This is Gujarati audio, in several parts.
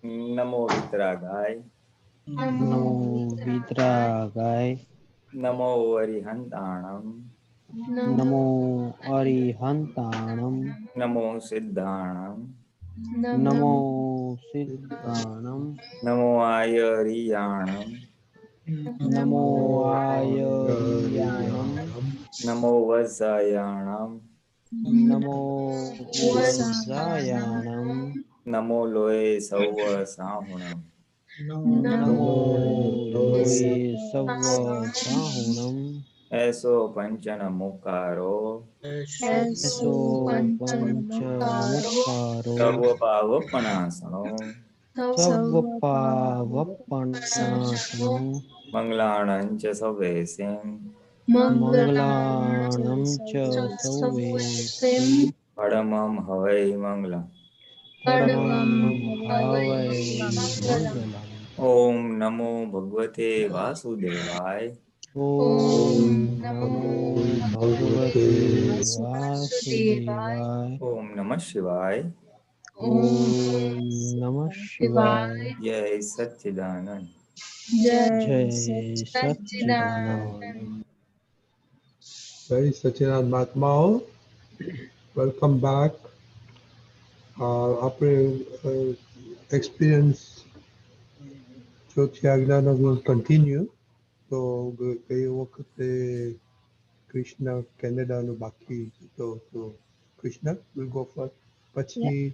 નમો વિતરાગાય. નમો વિતરાગાય. નમો અરિહંતાણમ. નમો અરિહંતાણમ. નમો સિદ્ધાણમ. નમો સિદ્ધાણમ. નમો આયરિયાણમ. નમો આયર્યાણમ. નમો વઝાયાણમ. નમો વજ્જાયાણમ. નમો લોય સૌવ સાહુણમ. નમો લોય સવ સાહુણમ. એસો પંચન મુકારો. એસો પંચ મુખારો. સર્વ પાવપણાસણો. સવ પાવપનાશનો. મંગલાણં ચ સવેસિં. મંગલાણં ચ સૌવેસી. પરમં હવૈ મંગલં. પરમં હવૈ મંગલં. ઓમ નમો ભગવતે વાસુદેવાય. ઓમ નમો ભગવતે વાસુદેવાય. ઓમ નમઃ શિવાય. ઓમ નમઃ શિવાય. જય સચ્ચિદાનંદ. જય સચ્ચિદાનંદ. જય સચિદાનંદ મહાત્માઓ, વેલકમ બેક. આપણે એક્સપિરિયન્સ ચોથી આજ્ઞાનો વિલ કન્ટિન્યુ. તો ગઈ વખતે કૃષ્ણ કેનેડાનું બાકી હતો, તો કૃષ્ણ વિલ ગો ફર્સ્ટ, પછી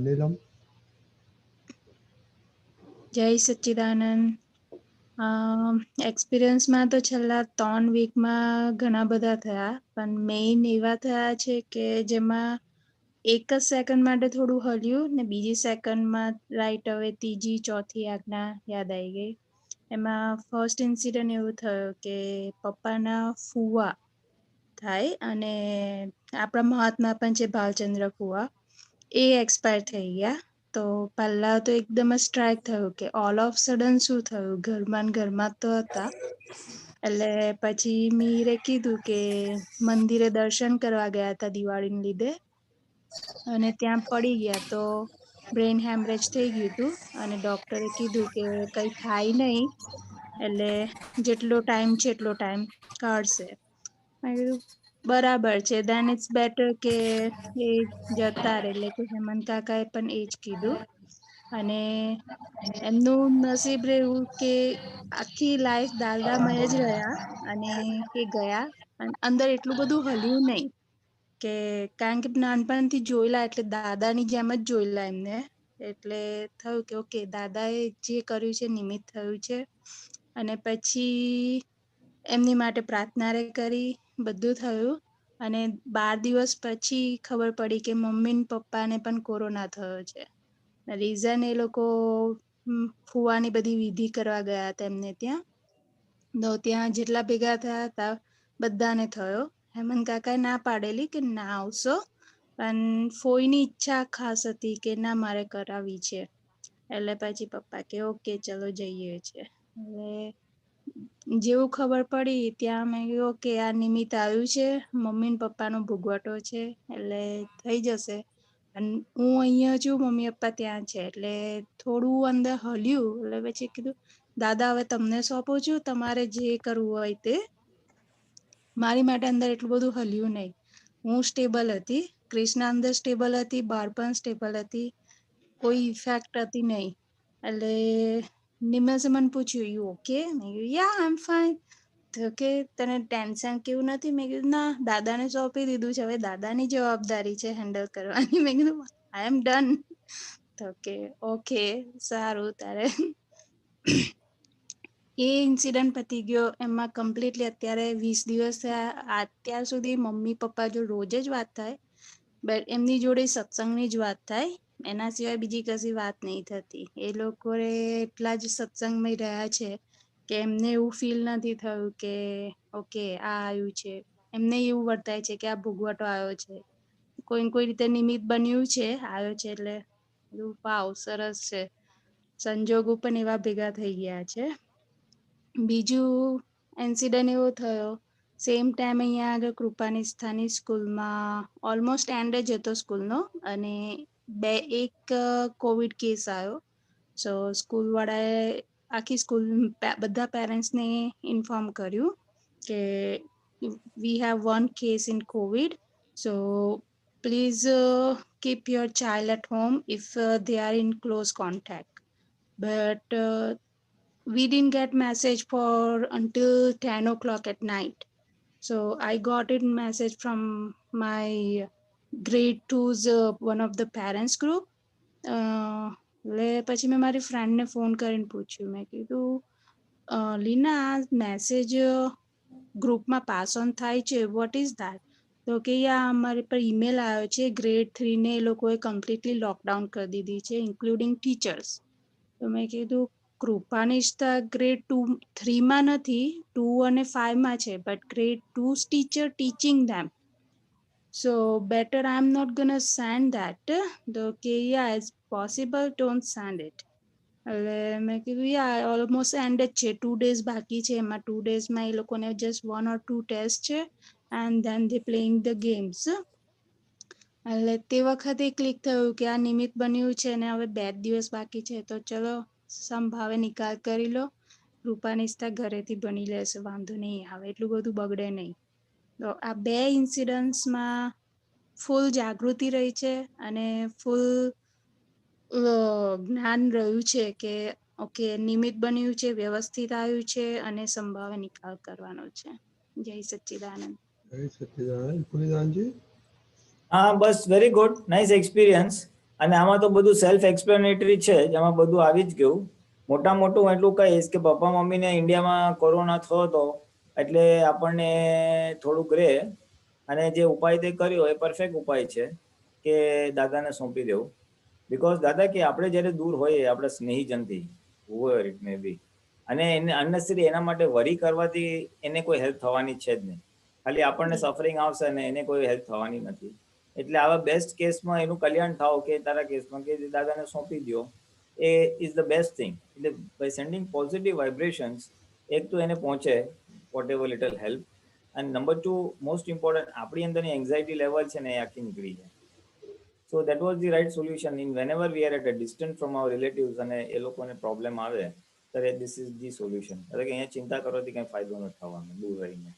નીલમ. જય સચ્ચિદાનંદ. એક્સપિરિયન્સમાં તો છેલ્લા 3 વીકમાં ઘણા બધા થયા, પણ મેઇન એવા થયા છે કે જેમાં એક જ સેકન્ડ માટે થોડું હલ્યું ને બીજી સેકન્ડમાં રાઈટ હવે ત્રીજી ચોથી આજ્ઞા યાદ આવી ગઈ. એમાં ફર્સ્ટ ઇન્સિડન્ટ એવું થયું કે પપ્પાના ફુવા થાય અને આપણા મહાત્મા પણ છે ભાલચંદ્ર ફુવા, એ એક્સપાયર થઈ ગયા. તો પહેલા તો એકદમ જ સ્ટ્રાઇક થયું કે ઓલ ઓફ સડન શું થયું, ઘરમાં ને ઘરમાં તો હતા. એટલે પછી મીરે કીધું કે મંદિરે દર્શન કરવા ગયા હતા દિવાળીને લીધે અને ત્યાં પડી ગયા તો બ્રેઇન હેમરેજ થઈ ગયું હતું અને ડોક્ટરે કીધું કે કઈ થાય નહીં, એટલે જેટલો ટાઈમ છે એટલો ટાઈમ કાઢશે. મેં કીધું બરાબર છે, દેન ઇટ્સ બેટર કે એ જતા રહે. એટલે કે હેમંત કાકાએ પણ એજ કીધું. અને એમનું નસીબ રહ્યું કે આખી લાઈફ દાદામય જ રહ્યા અને એ ગયા અને અંદર એટલું બધું હલ્યું નહીં, કે કારણ કે નાનપણથી જોયેલા એટલે દાદાની જેમ જ જોયેલા એમને. એટલે થયું કે ઓકે દાદા એ જે કર્યું છે નિમિત્ત થયું છે. અને પછી એમની માટે પ્રાર્થના કરી, બધું થયું. અને 12 દિવસ પછી ખબર પડી કે મમ્મી ને પપ્પાને પણ કોરોના થયો છે. રીઝન એ લોકો ફુવાની બધી વિધિ કરવા ગયા હતા એમને ત્યાં, તો ત્યાં જેટલા ભેગા થયા હતા બધાને થયો. હેમંત કાકાએ ના પાડેલી કે ના આવશો, પણ ફોઈની ઈચ્છા ખાસ હતી કે ના મારે કરાવી છે. એટલે પછી પપ્પા કે ઓકે ચલો જઈએ છે. હવે જેવું ખબર પડી ત્યાં મેં કીધું કે આ નિમિત્ત આવ્યું છે, મમ્મી ને પપ્પાનો ભોગવટો છે એટલે થઈ જશે. અને હું અહિયાં છું, મમ્મી પપ્પા ત્યાં છે, એટલે થોડું અંદર હલ્યું. એટલે પછી કીધું દાદા હવે તમને સોંપું છું, તમારે જે કરવું હોય તે. મારી માટે અંદર એટલું બધું હલ્યું નહીં. હું સ્ટેબલ હતી, ક્રિષ્ના અંદર સ્ટેબલ હતી, બહાર પણ સ્ટેબલ હતી, કોઈ ઇફેક્ટ હતી નહીં. એટલે નિમેષે મને પૂછ્યું યુ ઓકે? મેં કીધું યા આઈ એમ ફાઇન. તો કે તને ટેન્શન કેવું નથી? મેં કીધું ના, દાદાને સોંપી દીધું છે, હવે દાદાની જવાબદારી છે હેન્ડલ કરવાની. મેં કીધું આઈ એમ ડન. તો કે ઓકે સારું તારે. એ ઇન્સિડન્ટ પતી ગયો. એમાં કમ્પ્લીટલી અત્યારે 20 દિવસ થયા. અત્યાર સુધી મમ્મી પપ્પા જો રોજ જ વાત થાય, બટ એમની જોડે સત્સંગની જ વાત થાય, એના સિવાય બીજી કશી વાત નહીં થતી. એ લોકો એટલા જ સત્સંગમાં રહ્યા છે કે એમને એવું ફીલ નથી થયું કે ઓકે આ આવ્યું છે. એમને એવું વર્તાય છે કે આ ભોગવટો આવ્યો છે, કોઈ કોઈ રીતે નિમિત્ત બન્યું છે, આવ્યો છે. એટલે વાવ સરસ છે. સંજોગો પણ એવા ભેગા થઈ ગયા છે. બીજું ઇન્સિડન્ટ એવો થયો, સેમ ટાઈમ અહીંયા આગળ કૃપાની સ્થાની સ્કૂલમાં ઓલમોસ્ટ એન્ડ જ હતો સ્કૂલનો, અને એક કોવિડ કેસ આવ્યો. સો સ્કૂલવાળાએ આખી સ્કૂલ બધા પેરેન્ટ્સને ઇન્ફોર્મ કર્યું કે we have one case in COVID, so please keep your child at home if they are in close contact. But we didn't get message for until 10 o'clock at night. So I got a message from my grade 2's one of the parents group. એટલે પછી મેં મારી ફ્રેન્ડને ફોન કરીને પૂછ્યું, મેં કીધું લીના આ મેસેજ ગ્રુપમાં પાસ ઓન થાય છે, વોટ ઇઝ ધેટ? તો કે યા અમારી પર ઈમેલ આવ્યો છે, ગ્રેડ 3ને એ લોકોએ કમ્પ્લીટલી લોકડાઉન કરી દીધી છે ઇન્ક્લુડિંગ ટીચર્સ. તો મેં કીધું કૃપાનિષ્ઠા ગ્રેડ 3માં નથી, 2 અને 5માં છે, but grade 2's teacher teaching them. So better I'm not gonna send that. તો કે yeah it's possible, don't send it. એટલે મેં કીધું યા ઓલમોસ્ટ એન્ડ જ છે, 2 days બાકી છે, એમાં 2 daysમાં એ લોકોને જસ્ટ 1 or 2 ટેસ્ટ છે and then they playing the games. એટલે તે વખતે ક્લિક થયું કે આ નિમિત્ત બન્યું છે ને હવે 2 દિવસ બાકી છે, તો ચલો સંભાવે નિકાલ કરી લો. કૃપાનિષ્ઠા ઘરેથી ભણી લેશે, વાંધો નહીં આવે, એટલું બધું બગડે નહીં. તો આ 2 ઇન્સિડન્ટ્સમાં ફૂલ જાગૃતિ રહી છે અને ફૂલ જ્ઞાન રહ્યું છે કે ઓકે નિમિત્ત બન્યું છે, વ્યવસ્થિત આવ્યું છે અને સંભાવે નિકાલ કરવાનો છે. જય સચ્ચિદાનંદ. જય સચ્ચિદાનંદ. પુનિદાનજી? હા, બસ વેરી ગુડ, નાઇસ એક્સપિરિયન્સ. અને આમાં તો બધું સેલ્ફ એક્સપ્લેનેટરી છે, એમાં બધું આવી જ ગયું. મોટા મોટું એટલું કહીશ કે પપ્પા મમ્મીને ઇન્ડિયામાં કોરોના થયો હતો એટલે આપણને થોડુંક રહે, અને જે ઉપાય તે કર્યો એ પરફેક્ટ ઉપાય છે કે દાદાને સોંપી દેવું. બિકોઝ દાદા કે આપણે જ્યારે દૂર હોઈએ આપણા સ્નેહીજનથી, whoever it may be, અને એને અનનેસેસરી એના માટે વરી કરવાથી એને કોઈ હેલ્પ થવાની છે જ નહીં, ખાલી આપણને સફરિંગ આવશે અને એને કોઈ હેલ્પ થવાની નથી. એટલે આવા બેસ્ટ કેસમાં એનું કલ્યાણ થાવ કે તારા કેસમાં કે દાદાને સોંપી દો, એ ઇઝ ધ બેસ્ટ થિંગ. એટલે બાય સેન્ડિંગ પોઝિટિવ વાઇબ્રેશન્સ, એક તો એને પહોંચે વોટ એવર લિટલ હેલ્પ, અને નંબર 2 મોસ્ટ ઇમ્પોર્ટન્ટ આપણી અંદરની એન્ઝાઇટી લેવલ છે ને એ આખી નીકળી જાય. So that was the right solution in whenever we are at a distance from our relatives અને એ લોકોને પ્રોબ્લેમ આવે ત્યારે ધીસ ઇઝ ધી સોલ્યુશન. એટલે કે અહીંયા ચિંતા કરવાથી કંઈ ફાયદો નથી થવાનો દૂર રહીને.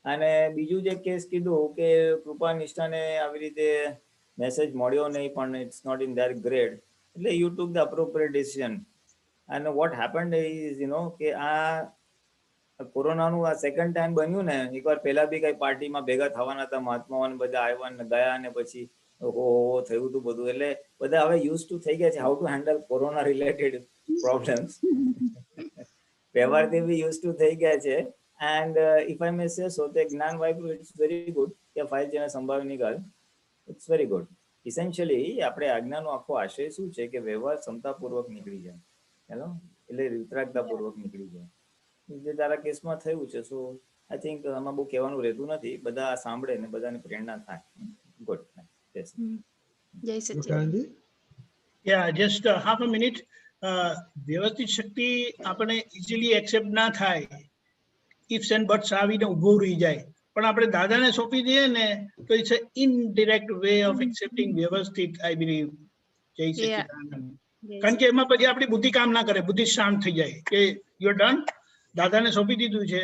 અને બીજું જે કેસ કીધું કે કૃપાનિષ્ઠાને આવી રીતે મેસેજ મળ્યો નહીં પણ it's not in their grade, એટલે you took the appropriate decision. અને વોટ હેપન્ડ ઇઝ કે આ કોરોનાનું આ સેકન્ડ ટાઈમ બન્યું ને, એકવાર પહેલા બી કઈ પાર્ટીમાં ભેગા થવાના હતા મહાત્માઓ, બધા આવ્યા ને ગયા અને પછી હો થયું હતું બધું, એટલે બધા હવે યુઝ ટુ થઈ ગયા છે how to handle corona related problems. વ્યવહારથી બી યુઝ ટુ થઈ ગયા છે. એન્ડ ઇફ આઈ મે સે સો તે જ્ઞાન વાઇબ્રુ ઇટ્સ વેરી ગુડ કે ફાઇલ જેને સંભાવી નિકાલ, ઇટ્સ વેરી ગુડ. ઇસેન્શિયલી આપણે આજ્ઞાનો આખો આશય શું છે કે વ્યવહાર ક્ષમતાપૂર્વક નીકળી જાય, હેલો, એટલે વિતરાગતાપૂર્વક નીકળી જાય. જે તારા કેસમાં થયું છે, સો આઈ થિંક આમાં બહુ કહેવાનું રહેતું નથી, બધા સાંભળે ને બધાને પ્રેરણા થાય. Good. Jai Sachchidanand. Yeah, just half a minute. વ્યવસ્થિત શક્તિ આપણે ઇઝીલી એક્સેપ્ટ ના થાય, ઇફ્સ એન્ડ બટ્સ આવીને ઊભો રહી જાય, પણ આપણે દાદાને સોંપી દઈએ ને તો it's a indirect way of accepting વ્યવસ્થિત, આઈ બિલીવ. જય સચ્ચિદાનંદ. કારણ કે એમાં પછી આપણી બુદ્ધિ કામ ના કરે, બુદ્ધિ શાંત થઈ જાય કે યુ આર ડન, દાદાને સોંપી દીધું છે,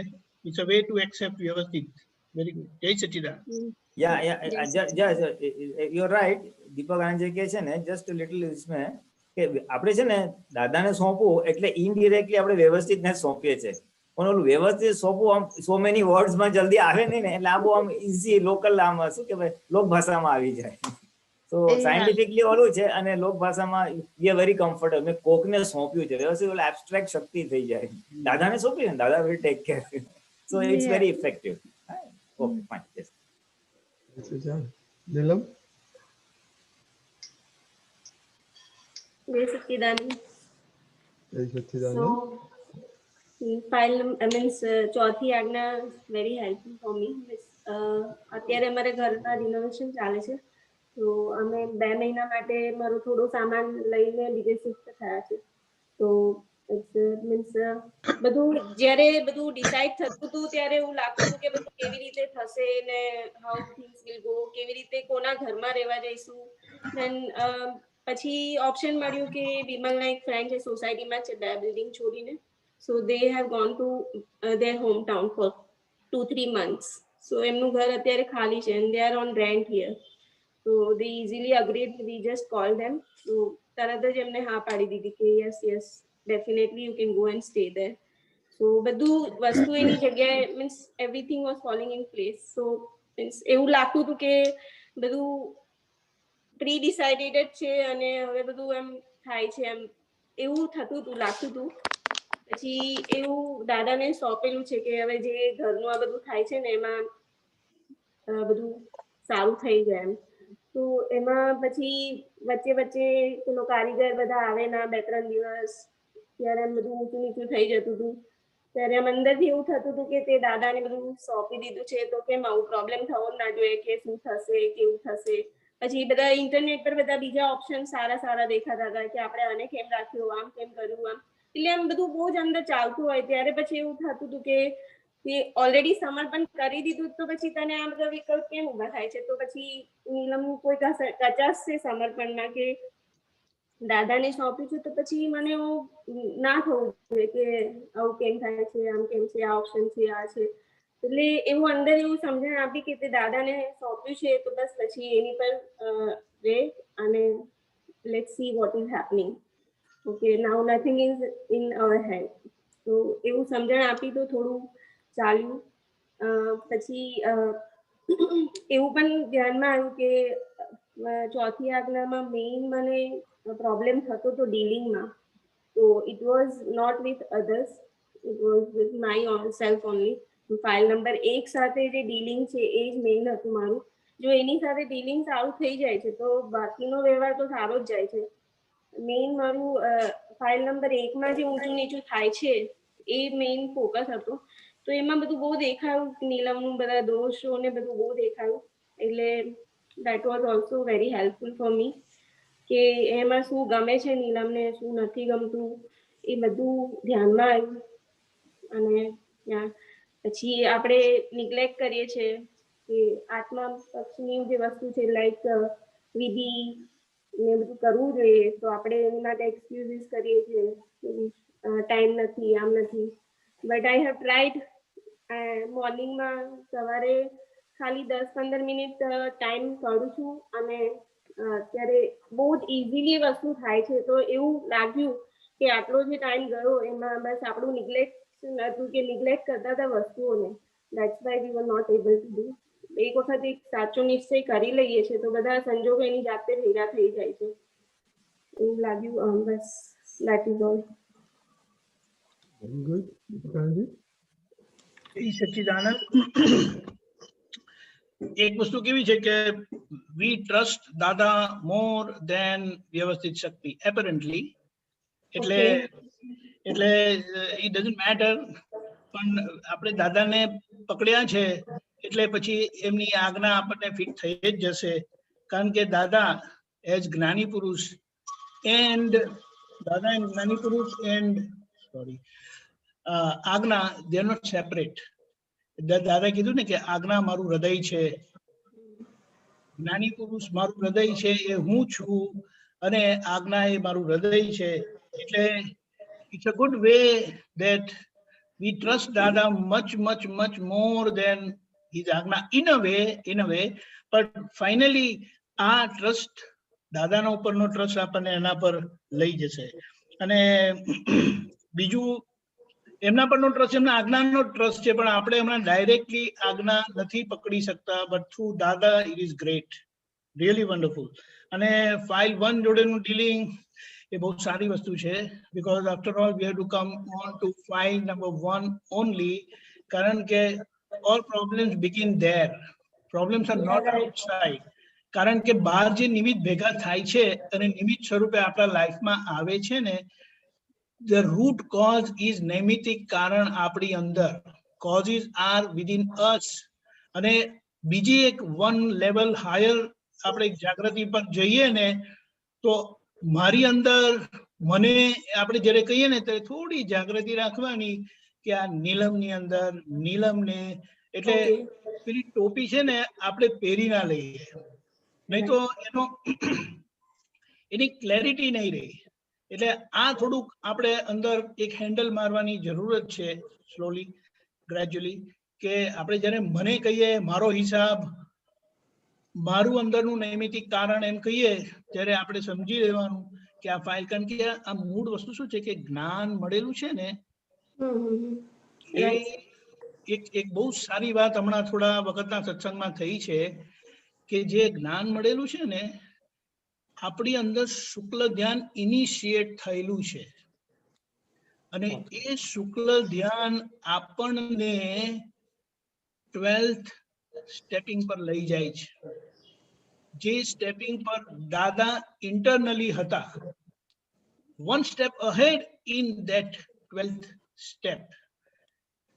it's a way to accept વ્યવસ્થિત. Very good. Jai Sachchidanand. Yeah, you're right. દીપક આનંદ જે કહે છે ને, જસ્ટ લિટલ ઇસમે કે આપણે છે ને દાદાને સોંપવું એટલે ઇનડિરેક્ટલી આપણે વ્યવસ્થિતને સોંપીએ છીએ, પણ ઓલું વ્યવસ્થિત સોંપવું આમ સો મેની વર્ડ્સમાં જલ્દી આવે નહીં ને, એટલે આ બહુ આમ ઇઝી લોકલ આમ શું કે ભાઈ લોક ભાષામાં આવી જાય. તો સાયન્ટિફિકલી ઓલું છે અને લોક ભાષામાં વી આર વેરી કમ્ફર્ટેબલ. મેં કોકને સોંપ્યું છે વ્યવસ્થિત, ઓલું એબ્સ્ટ્રેક્ટ શક્તિ થઈ જાય. દાદાને સોંપ્યું ને, Dada will take care. So it's very effective. Okay fine. Yes. Neelam? Jai Sachchidanand. જય સચ્ચિદાનંદ. ફાઇલ મીન્સ ચોથી આજ્ઞા વેરી હેલ્પફુલ ફોર મી. અત્યારે અમારે ઘરના રિનોવેશન ચાલે છે, તો અમે 2 મહિના માટે મારો થોડો સામાન લઈને બીજે શિફ્ટ થયા છે. તો મીન્સ બધું જ્યારે બધું ડિસાઇડ થતું હતું ત્યારે એવું લાગતું હતું કે બધું કેવી રીતે થશે ને હાઉ થિંગ્સ વિલ ગો, કેવી રીતે કોના ઘરમાં રહેવા જઈશું. દેન પછી ઓપ્શન મળ્યું કે વિમલના એક ફ્રેન્ડ છે સોસાયટીમાં છે બિલ્ડિંગ છોડીને, so they have gone to their home town for 2-3 months. So એમનું ઘર અત્યારે ખાલી છે and they are on rent here. So they easily agreed. We just called them. So તરત જ એમને હા પાડી દીધી કે yes definitely you can go and stay there. So બધું વસ્તુ એની જગ્યાએ means everything was falling in place. So means એવું લાગતું હતું કે બધું પ્રી ડિસાઇડેડ છે અને હવે બધું એમ થાય છે એમ એવું થતું હતું લાગતું હતું. પછી એવું દાદાને સોંપેલું છે કે હવે જે ઘરનું આ બધું થાય છે ને એમાં બધું સારું થઈ જાય એમ. તો એમાં પછી વચ્ચે વચ્ચે પેલો કારીગર બધા આવે ના 2-3 દિવસ ત્યારે એમ બધું ઊંચું નીચું થઈ જતું હતું. ત્યારે આમ અંદરથી એવું થતું હતું કે તે દાદાને બધું સોંપી દીધું છે તો કેમ આવું પ્રોબ્લેમ થવો ના જોઈએ કે શું થશે કેવું થશે. પછી બધા ઇન્ટરનેટ પર બધા બીજા ઓપ્શન સારા દેખાતા હતા કે આપણે આને કેમ રાખ્યું આમ કેમ કર્યું આમ. એટલે આમ બધું બહુ જ અંદર ચાલતું હોય ત્યારે પછી એવું થતું હતું કે ઓલરેડી સમર્પણ કરી દીધું તો પછી તને આ બધા વિકલ્પ કેમ ઉભા થાય છે. તો પછી નીલમનું કોઈ કચાશ છે સમર્પણમાં કે દાદાને સોંપ્યું છે તો પછી મને એવું ના થવું જોઈએ કે આવું કેમ થાય છે આમ કેમ છે આ ઓપ્શન છે આ છે. એટલે એવું અંદર એવું સમજણ આપી કે તે દાદાને સોંપ્યું છે તો બસ પછી એની પર રે અને let's see what is happening. Okay now nothing is in our hand. તો એવું સમજણ આપી તો થોડું ચાલ્યું. પછી એવું પણ ધ્યાનમાં આવ્યું કે ચોથી આજ્ઞામાં મેઇન મને પ્રોબ્લેમ થતો તો ડીલિંગમાં. તો it was not with others, it was with my self only. File number 1 સાથે જે ડીલિંગ છે એ જ મેઇન હતું મારું. જો એની સાથે ડીલિંગ સારું થઈ જાય છે તો બાકીનો વ્યવહાર તો સારો જ જાય છે. મેઇન મારું ફાઇલ નંબર 1માં જે ઊંચું નીચું થાય છે એ મેઇન ફોકસ હતો. તો એમાં બધું બહુ દેખાયું નીલમનું બધા દોષો ને બધું બહુ દેખાયું. એટલે that was also very helpful for me કે એમાં શું ગમે છે નીલમને શું નથી ગમતું એ બધું ધ્યાનમાં આવ્યું. અને પછી આપણે નિગ્લેક્ટ કરીએ છીએ કે આત્મા પક્ષની જે વસ્તુ છે લાઈક વિધિ ને બધું કરવું જોઈએ તો આપણે એની માટે એક્સક્યુઝીસ કરીએ છીએ ટાઈમ નથી આમ નથી. But I have tried. મોર્નિંગમાં સવારે ખાલી 10-15 મિનિટ ટાઈમ કાઢું છું અને અત્યારે બહુ જ ઇઝીલી વસ્તુ થાય છે. તો એવું લાગ્યું કે આટલો જે ટાઈમ ગયો એમાં બસ આપણું નિગ્લેક્ટ હતું કે નિગ્લેક્ટ કરતા હતા વસ્તુઓને. That's why we were not able to do. એક વખત એક સાચો નિશ્ચય કરી લઈએ છીએ તો બધા સંજોગો એની જાતે ભેગા થઈ જાય છે. એવું લાગ્યું. બસ દેટ ઇઝ ઓલ. ગુડ. પ્રાણજી સચ્ચિદાનંદ. એક વસ્તુ કેવી છે કે વી ટ્રસ્ટ દાદા મોર દેન વ્યવસ્થિત શક્તિ એપરન્ટલી. એટલે ઇટ ડઝન્ટ મેટર. પણ આપણે દાદાને પકડ્યા છે એટલે પછી એમની આજ્ઞા આપણને ફિટ થઈ જ જશે. કારણ કે દાદા એઝ જ્ઞાની પુરુષ એન્ડ દાદા એન્ડ જ્ઞાની પુરુષ એન્ડ આજ્ઞા દે આર નોટ સેપરેટ. દાદા કીધું ને કે આજ્ઞા મારું હૃદય છે, જ્ઞાની પુરુષ મારું હૃદય છે એ હું છું અને આજ્ઞા એ મારું હૃદય છે. એટલે it's a good way that we trust Dada much more than his Agna in a way. But finally આ ટ્રસ્ટ દાદાના ઉપરનો ટ્રસ્ટ આપણને એના પર લઈ જશે. અને બીજું એમના પરનો ટ્રસ્ટ એમના આજ્ઞાનો ટ્રસ્ટ છે પણ આપણે હમણાં ડાયરેક્ટલી આજ્ઞા નથી પકડી શકતા. But through Dada it is great, really wonderful. અને ફાઇલ 1 જોડેનું ડીલિંગ એ બહુ સારી વસ્તુ છે. Because after all we have to come on to file number 1 only. કારણ કે all problems begin there. Problems are not outside. કારણ કે બહાર જે નિમિત્ત ભેગા થાય છે અને નિમિત્ત સ્વરૂપે આપણા લાઈફમાં આવે છે ને, ધ રૂટ કોઝ ઇઝ નૈમિતિક કારણ આપણી અંદર. કોઝિસ આર વિધિન અસ. અને બીજી એક 1 લેવલ હાયર આપણે જાગૃતિ પર જઈએ ને તો મારી અંદર મને આપણે જ્યારે કહીએ ને ત્યારે થોડી જાગૃતિ રાખવાની કે આ નીલમની અંદર નીલમને એટલે પેલી ટોપી છે ને આપણે પહેરી ના લઈએ. નહીં તો એની ક્લેરિટી નહીં રહી. એટલે આ થોડુંક આપણે અંદર એક હેન્ડલ મારવાની જરૂરત છે, સ્લોલી ગ્રેજ્યુઅલી, કે આપણે જ્યારે મને કહીએ મારો હિસાબ, મારું અંદરનું નૈમિતિક કારણ એમ કહીએ, ત્યારે આપણે સમજી લેવાનું કે આ ફાઇલ, કારણ કે આ મૂળ વસ્તુ શું છે કે જ્ઞાન મળેલું છે ને, એ એક બહુ સારી વાત હમણાં થોડા વખતના સત્સંગમાં થઈ છે કે જે જ્ઞાન મળેલું છે ને, આપણી અંદર શુક્લ ધ્યાન ઇનિશિએટ થયેલું છે, અને એ શુક્લ ધ્યાન આપણને 12th સ્ટેપિંગ પર લઈ જાય છે. જે સ્ટેપિંગ પર દાદા ઇન્ટરનલી હતા, one step ahead in that 12th step.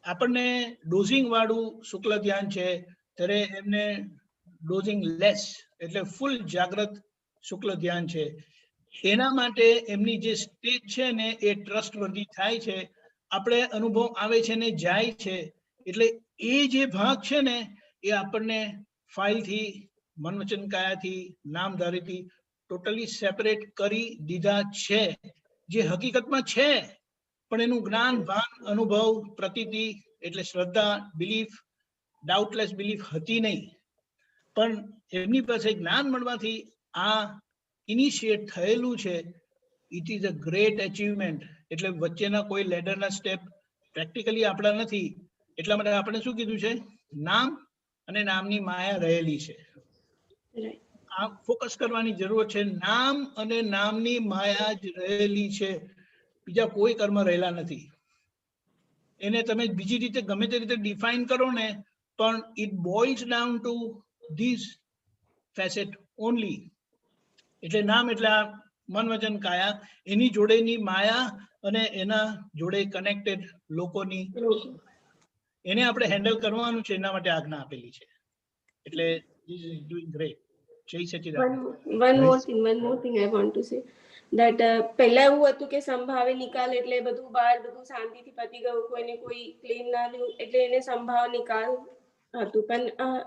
આપણને ડોઝિંગ વાળું શુક્લ ધ્યાન છે, ત્યારે એમને ડોઝિંગ લેસ એટલે ફૂલ જાગ્રત શુક્લ ધ્યાન છે. એના માટે એમની જે સ્ટેજ છે ને એ ટ્રસ્ટવર્ધી થાય છે, આપણે અનુભવ આવે છે ને જાય છે. એટલે એ જે ભાગ છે ને એ આપણને ફાઇલથી, મન વચન કાયાથી, નામધારીથી ટોટલી સેપરેટ કરી દીધા છે, જે હકીકતમાં છે, પણ એનું જ્ઞાન, ભાન, અનુભવ, પ્રતીતિ એટલે શ્રદ્ધા, બિલીફ, ડાઉટલેસ બિલીફ હતી નહીં. પણ એમની પાસે જ્ઞાન મળવાથી આ ઇનિશિએટ થયેલું છે. It is a great achievement. એટલે વચ્ચેના કોઈ લેડરના સ્ટેપ પ્રેક્ટિકલી આપણા નથી. એટલા માટે આપણે શું કીધું છે? નામ અને નામની માયા રહેલી છે. આ ફોકસ કરવાની જરૂર છે. નામ અને નામની માયા જ રહેલી છે, બીજા કોઈ કર્મ રહેલા નથી. એને તમે બીજી રીતે ગમે તે રીતે ડિફાઇન કરો ને, પણ it બોઇલ્સ down to this facet only. એટલે નામ એટલે આ મન વચન કાયા, એની જોડેની માયા અને એના જોડે કનેક્ટેડ લોકોની, એને આપણે હેન્ડલ કરવાનું છે. એના માટે આજ્ઞા આપેલી છે. એટલે ધીસ ઇઝ ડુઇંગ ગ્રેટ. જય સચિદાનંદ. one more thing I want to say that પહેલા એવું હતું કે સંભાવે નિકાલ એટલે બધું બહાર બધું શાંતિથી પતી ગયું, કોઈને કોઈ ક્લેમ ના રહ્યું, એટલે એને સંભાવ નિકાલ હતું. પણ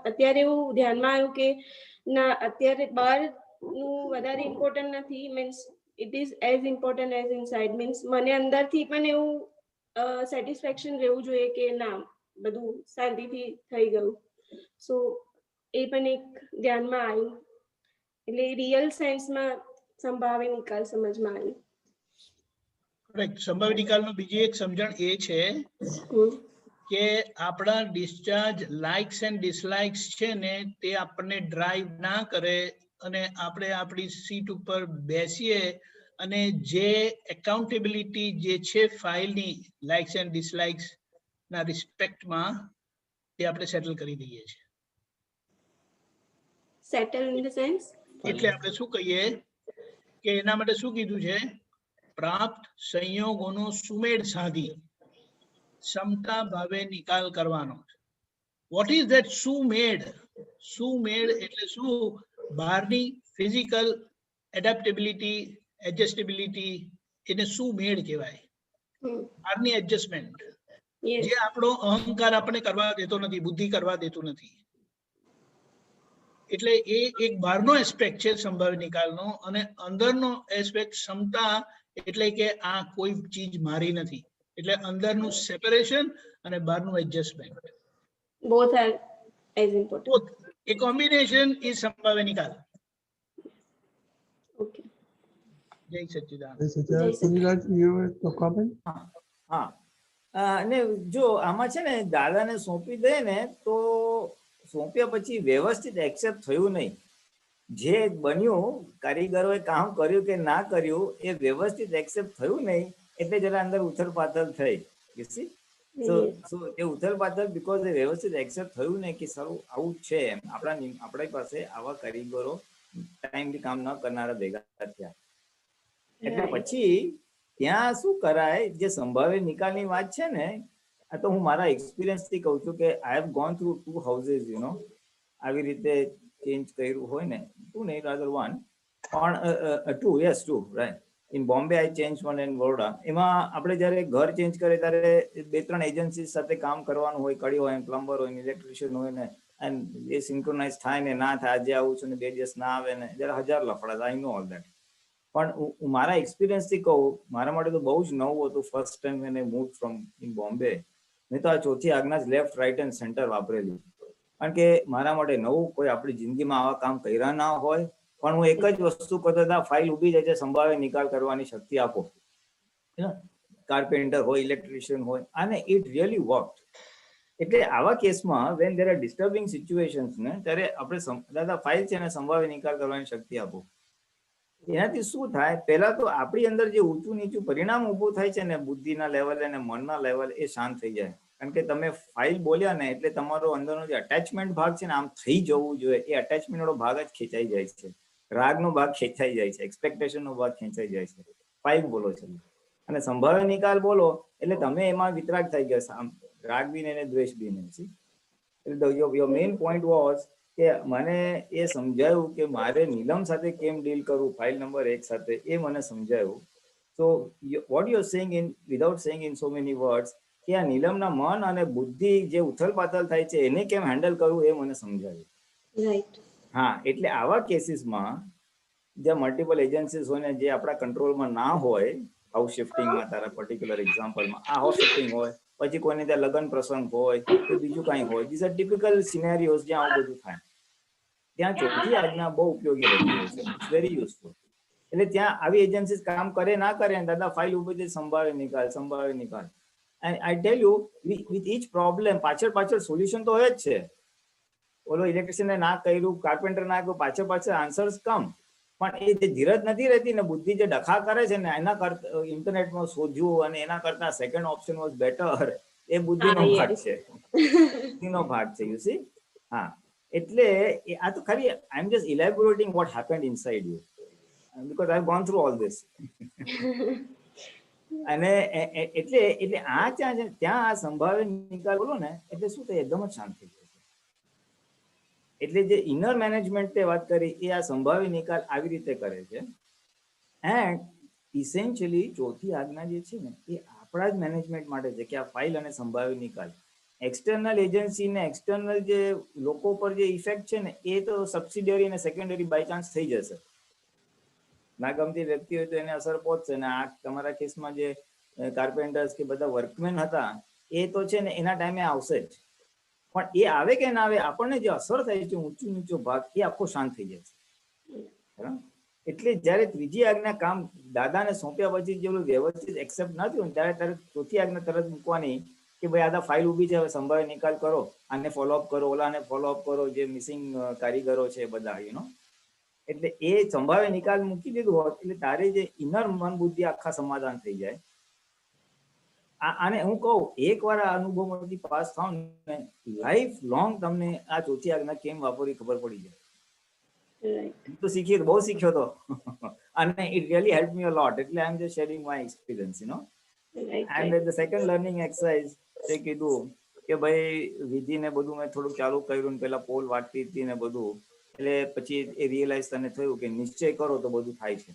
અત્યારે એવું ધ્યાનમાં આવ્યું કે ના, અત્યારે બહાર નું વધારે ઇમ્પોર્ટન્ટ નથી, means it is as important as inside. Means મને અંદરથી પણ એવું સેટિસ્ફેક્શન રહેવું જોઈએ કે ના, બધું શાંતિથી થઈ ગયું. સો એ પણ એક ધ્યાનમાં આવ્યું. એટલે રિયલ સેન્સમાં સંભાવે નિકાલ સમજમાં આવી. કરેક્ટ. સંભાવ્ય નિકાલનો બીજી એક સમજણ એ છે કે આપણા ડિસ્ચાર્જ લાઇક્સ એન્ડ ડિસલાઇક્સ છે ને, તે આપણને ડ્રાઈવ ના કરે, અને આપણે આપણી સીટ ઉપર બેસીએ અને જે એકાઉન્ટેબિલિટી જે છે ફાઇલની લાઇક્સ એન્ડ ડિસલાઇક્સ ના રિસ્પેક્ટમાં, તે આપણે સેટલ કરી દઈએ છીએ. સેટલ ઇન ધ સેન્સ એટલે આપણે શું કહીએ કે એના માટે શું કીધું છે? પ્રાપ્ત સંયોગોનો સુમેળ સાધી ક્ષમતા ભાવે નિકાલ કરવાનો. વોટ ઇઝ ધેટ સુમેળ? સુમેળ એટલે શું? બહારની ફિઝિકલ એડેપ્ટેબિલિટી, એડજસ્ટેબિલિટી, એને સુમેળ કહેવાય. બહારની એડજસ્ટમેન્ટ જે આપણો અહંકાર આપણે કરવા દેતો નથી, બુદ્ધિ કરવા દેતું નથી. એટલે એ એક બહારનો એસ્પેક્ટ છે સંભાવ્ય નિકાલનો, અને અંદરનો એસ્પેક્ટ ક્ષમતા એટલે કે આ કોઈ ચીજ મારી નથી. એટલે અંદરનું સેપરેશન અને બહારનું adjustment, both are as important. એ કોમ્બિનેશન ઇઝ સંભાવ્ય નિકાલ. Okay. જય સચ્ચિદાનંદ. Sunilaj, you have a comment? હા, અને જો આમાં છે ને દાદાને સોંપી દે ને, તો સોંપ્યા પછી વ્યવસ્થિત એક્સેપ્ટ થયું નહીં. જે બન્યું, કારીગરોએ કામ કર્યું કે ના કર્યું, એ વ્યવસ્થિત એક્સેપ્ટ થયું નહીં, એટલે જરા અંદર ઉથલ પાથલ થઈ. એ ઉથલ પાથલ બીકોઝ એ વ્યવસ્થિત એક્સેપ્ટ થયું નહીં કે સારું આવું છે. એમ આપણી પાસે આવા કારીગરો ટાઈમથી કામ ન કરનારા ભેગા થયા. એટલે પછી ત્યાં શું કરાય, જે સંભાવ્ય નિકાલની વાત છે ને, આ તો હું મારા એક્સપિરિયન્સથી કહું છું કે I have gone through 2 houses, આવી રીતે ચેન્જ કર્યું હોય ને, 2 નહીં, રાધર 1, પણ 2, yes 2, right. In Bombay I change 1 in Baroda. એમાં આપણે જ્યારે ઘર ચેન્જ કરીએ ત્યારે 2-3 એજન્સી સાથે કામ કરવાનું હોય, કડી હોય, પ્લમ્બર હોય, ઇલેક્ટ્રિશિયન હોય ને, એન્ડ એ સિન્ક્રોનાઇઝ થાય ને ના થાય, આજે આવું છું ને 2 દિવસ ના આવે ને, જ્યારે 1000 લફડા. આઈ નો ઓલ દેટ. પણ હું મારા એક્સપિરિયન્સથી કહું, મારા માટે તો બહુ જ નવું હતું. ફર્સ્ટ ટાઈમ મેં મૂવ ફ્રોમ ઇન બોમ્બે, મેં તો આ ચોથી આજ્ઞા લેફ્ટ રાઈટ એન્ડ સેન્ટર વાપરેલી. કારણ કે મારા માટે નવું, કોઈ આપણી જિંદગીમાં આવા કામ કર્યા ના હોય. પણ હું એક જ વસ્તુ કરતો હતા, ફાઇલ ઊભી જાય છે, સંભાવે નિકાલ કરવાની શક્તિ આપો. કાર્પેન્ટર હોય, ઇલેક્ટ્રિશિયન હોય, અને ઇટ રિયલી વર્ક. એટલે આવા કેસમાં van there are disturbing situations ને, ત્યારે આપણે દાદા ફાઇલ છે ને સંભાવે નિકાલ કરવાની શક્તિ આપો. એનાથી શું થાય, પહેલા તો આપણી અંદર જે ઊંચું નીચું પરિણામ ઊભું થાય છે ને, બુદ્ધિના લેવલે અને મનના લેવલે, એ શાંત થઈ જાય. કારણ કે તમે ફાઇલ બોલ્યા ને એટલે તમારો અંદરનો જે અટેચમેન્ટ ભાગ છે ને, આમ થઈ જવું જોઈએ, એ અટેચમેન્ટ વાળો ભાગ જ ખેંચાઈ જાય છે. રાગનો ભાગ ખેંચાઈ જાય છે, એક્સપેક્ટેશનનો ભાગ ખેંચાઈ જાય છે. ફાઇલ બોલો છો અને સંભાવે નિકાલ બોલો એટલે તમે એમાં વિતરાગ થઈ ગયા, રાગ બી ને દ્વેષ બી નહીં. એટલે યોર મેઇન પોઈન્ટ વોઝ કે મને એ સમજાયું કે મારે નીલમ સાથે કેમ ડીલ કરવું, ફાઇલ નંબર 1 સાથે, એ મને સમજાયું. So what you are saying in without saying in so many words, કે આ નીલમના મન અને બુદ્ધિ જે ઉથલ પાથલ થાય છે એને કેમ હેન્ડલ કરવું, એ મને સમજાયું. રાઈટ. હા, એટલે આવા કેસીસમાં જે મલ્ટિપલ એજન્સીસ હોય ને, જે આપણા કંટ્રોલમાં ના હોય, હાઉસ શિફ્ટિંગમાં તારા પર્ટિક્યુલર એક્ઝામ્પલમાં આ હાઉસ શિફ્ટિંગ હોય, પછી કોઈને ત્યાં લગ્ન પ્રસંગ હોય, કે બીજું કાંઈ હોય, ધીસ આર ટિપિકલ સિનેરિયોઝ જ્યાં આવું બધું થાય, ત્યાં ચોથી આજ્ઞા બહુ ઉપયોગી રહેતી હોય છે. It's very useful. એટલે ત્યાં આવી એજન્સીસ કામ કરે ના કરે, દાદા ફાઇલ ઉભી છે, સંભાવે નિકાલ, સંભાવે નિકાલ. And I tell you, with each problem પાછળ સોલ્યુશન તો હોય જ છે. ઓલો ઇલેક્ટ્રિશિયને ના કર્યું, કાર્પેન્ટર ના કર્યું, પાછળ આન્સર્સ કમ. પણ એ જે ધીરજ નથી રહેતી ને, બુદ્ધિ જે ડખા કરે છે ને, એના કરતા ઇન્ટરનેટમાં શોધ્યું અને એના કરતા સેકન્ડ ઓપ્શન વોઝ બેટર, એ બુદ્ધિનો ભાગ છે. બુદ્ધિનો ભાગ છે, યુ સી. હા, એટલે આ તો ખરી, I am just elaborating what happened inside you, because I have gone through all this. અને એટલે આ ત્યાં આ સંભાવે નિકાલ બોલો ને, એટલે શું થાય, એકદમ જ શાંત થઈ જાય. એટલે જે ઇનર મેનેજમેન્ટ તે વાત કરી, એ આ સંભાવી નિકાલ આવી રીતે કરે છે. એન્ડ ઇસેન્શિયલી ચોથી આજ્ઞા જે છે ને, એ આપણા જ મેનેજમેન્ટ માટે છે, કે આ ફાઇલ અને સંભાવી નિકાલ. એક્સટર્નલ એજન્સી ને એક્સટર્નલ જે લોકો પર જે ઇફેક્ટ છે ને, એ તો સબસિડિયરી અને સેકન્ડરી બાય ચાન્સ થઈ જશે. ના ગમતી વ્યક્તિ હોય તો એને અસર પહોંચશે. ને આ તમારા કેસમાં જે કાર્પેન્ટર્સ કે બધા વર્કમેન હતા, એ તો છે ને એના ટાઈમે આવશે જ. પણ એ આવે કે ના આવે, આપણને જે અસર થાય છે ઊંચું નીચો ભાગ, એ આખો શાંત થઈ જાય છે. બરાબર. એટલે જયારે ત્રીજી આજ્ઞા કામ દાદાને સોંપ્યા પછી જે વ્યવસ્થિત એક્સેપ્ટ ન થયું, ત્યારે ચોથી આજ્ઞા તરત મૂકવાની, કે ભાઈ આ ફાઇલ ઊભી છે, હવે સંભાવે નિકાલ કરો, આને ફોલોઅપ કરો, ઓલાને ફોલોઅપ કરો, જે મિસિંગ કારીગરો છે બધા, યુ નો. એટલે એ સંભાવે નિકાલ મૂકી દીધું હોત, એટલે તારે જે ઇનર મન બુદ્ધિ આખા સમાધાન થઈ જાય. આને હું કહું, એકવાર આ અનુભવમાંથી પાસ થાવ ને, લાઈફ લોંગ તમને આ ચોથી આજ્ઞા કેમ વાપરવી ખબર પડી જાય. તો શીખ્યો, બહુ શીખ્યો તો. અને it really help me a lot. એટલે I am just sharing my experience, you know. And the second learning exercise તે કીધું કે ભાઈ વિધિને બધું મેં થોડુંક ચાલુ કર્યું ને, પેલા પોલ વાટતી હતી ને બધું, એટલે પછી એ રિયલાઇઝ તને થયું કે નિશ્ચય કરો તો બધું થાય છે.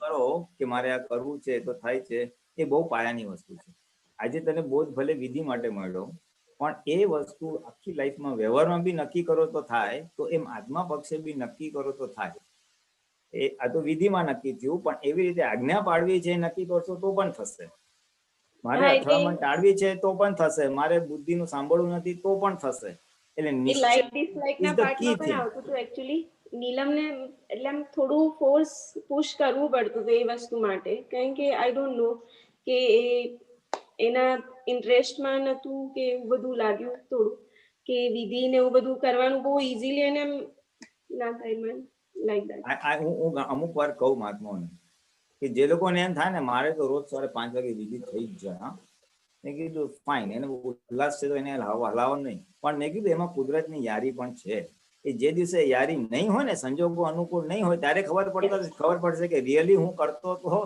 કરો કે મારે આ કરવું છે તો થાય છે, એ બહુ પાયાની વસ્તુ છે. આજે તને બોધ ભલે વિધિ માટે મળ્યો, પણ એ વસ્તુ આખી લાઈફમાં વ્યવહારમાં બી નક્કી કરો તો થાય, તો એમ આત્મા પક્ષે બી નક્કી કરો તો થાય. એ આ તો વિધિમાં નક્કી થયું, પણ એવી રીતે આજ્ઞા પાડવી છે નક્કી કરશો તો પણ થશે. મારે અથડામણ ટાળવી છે તો પણ થશે, મારે બુદ્ધિનું સાંભળવું નથી તો પણ થશે. એટલે લાઈક ડિસલાઈક ના પાર્ટમાં પણ આવતું હતું એકચ્યુઅલી. નીલમને એટલે આમ થોડું ફોર્સ પુશ કરવું પડતું હતું એ વસ્તુ માટે, કારણ કે આઈ ડોન્ટ નો કે એના ઇન્ટરેસ્ટમાં નતું કે એવું બધું લાગ્યું થોડું, કે વિધિ ને એવું બધું કરવાનું બહુ ઇઝીલી એને ના થાય. મને લાઈક દેટ. હું અમુક વાર કહું મહાત્માઓને કે જે લોકોને એમ થાય ને મારે તો રોજ સવારે 5 વાગે વિધિ થઈ જ જાય, મેં કીધું ફાઇન, એને ઉલ્લાસ છે તો એને હલાવવાનું નહીં. પણ મેં કીધું એમાં કુદરતની યારી પણ છે. એ જે દિવસે યારી નહીં હોય ને, સંજોગો અનુકૂળ નહીં હોય, ત્યારે ખબર પડશે કે રિયલી હું કરતો તો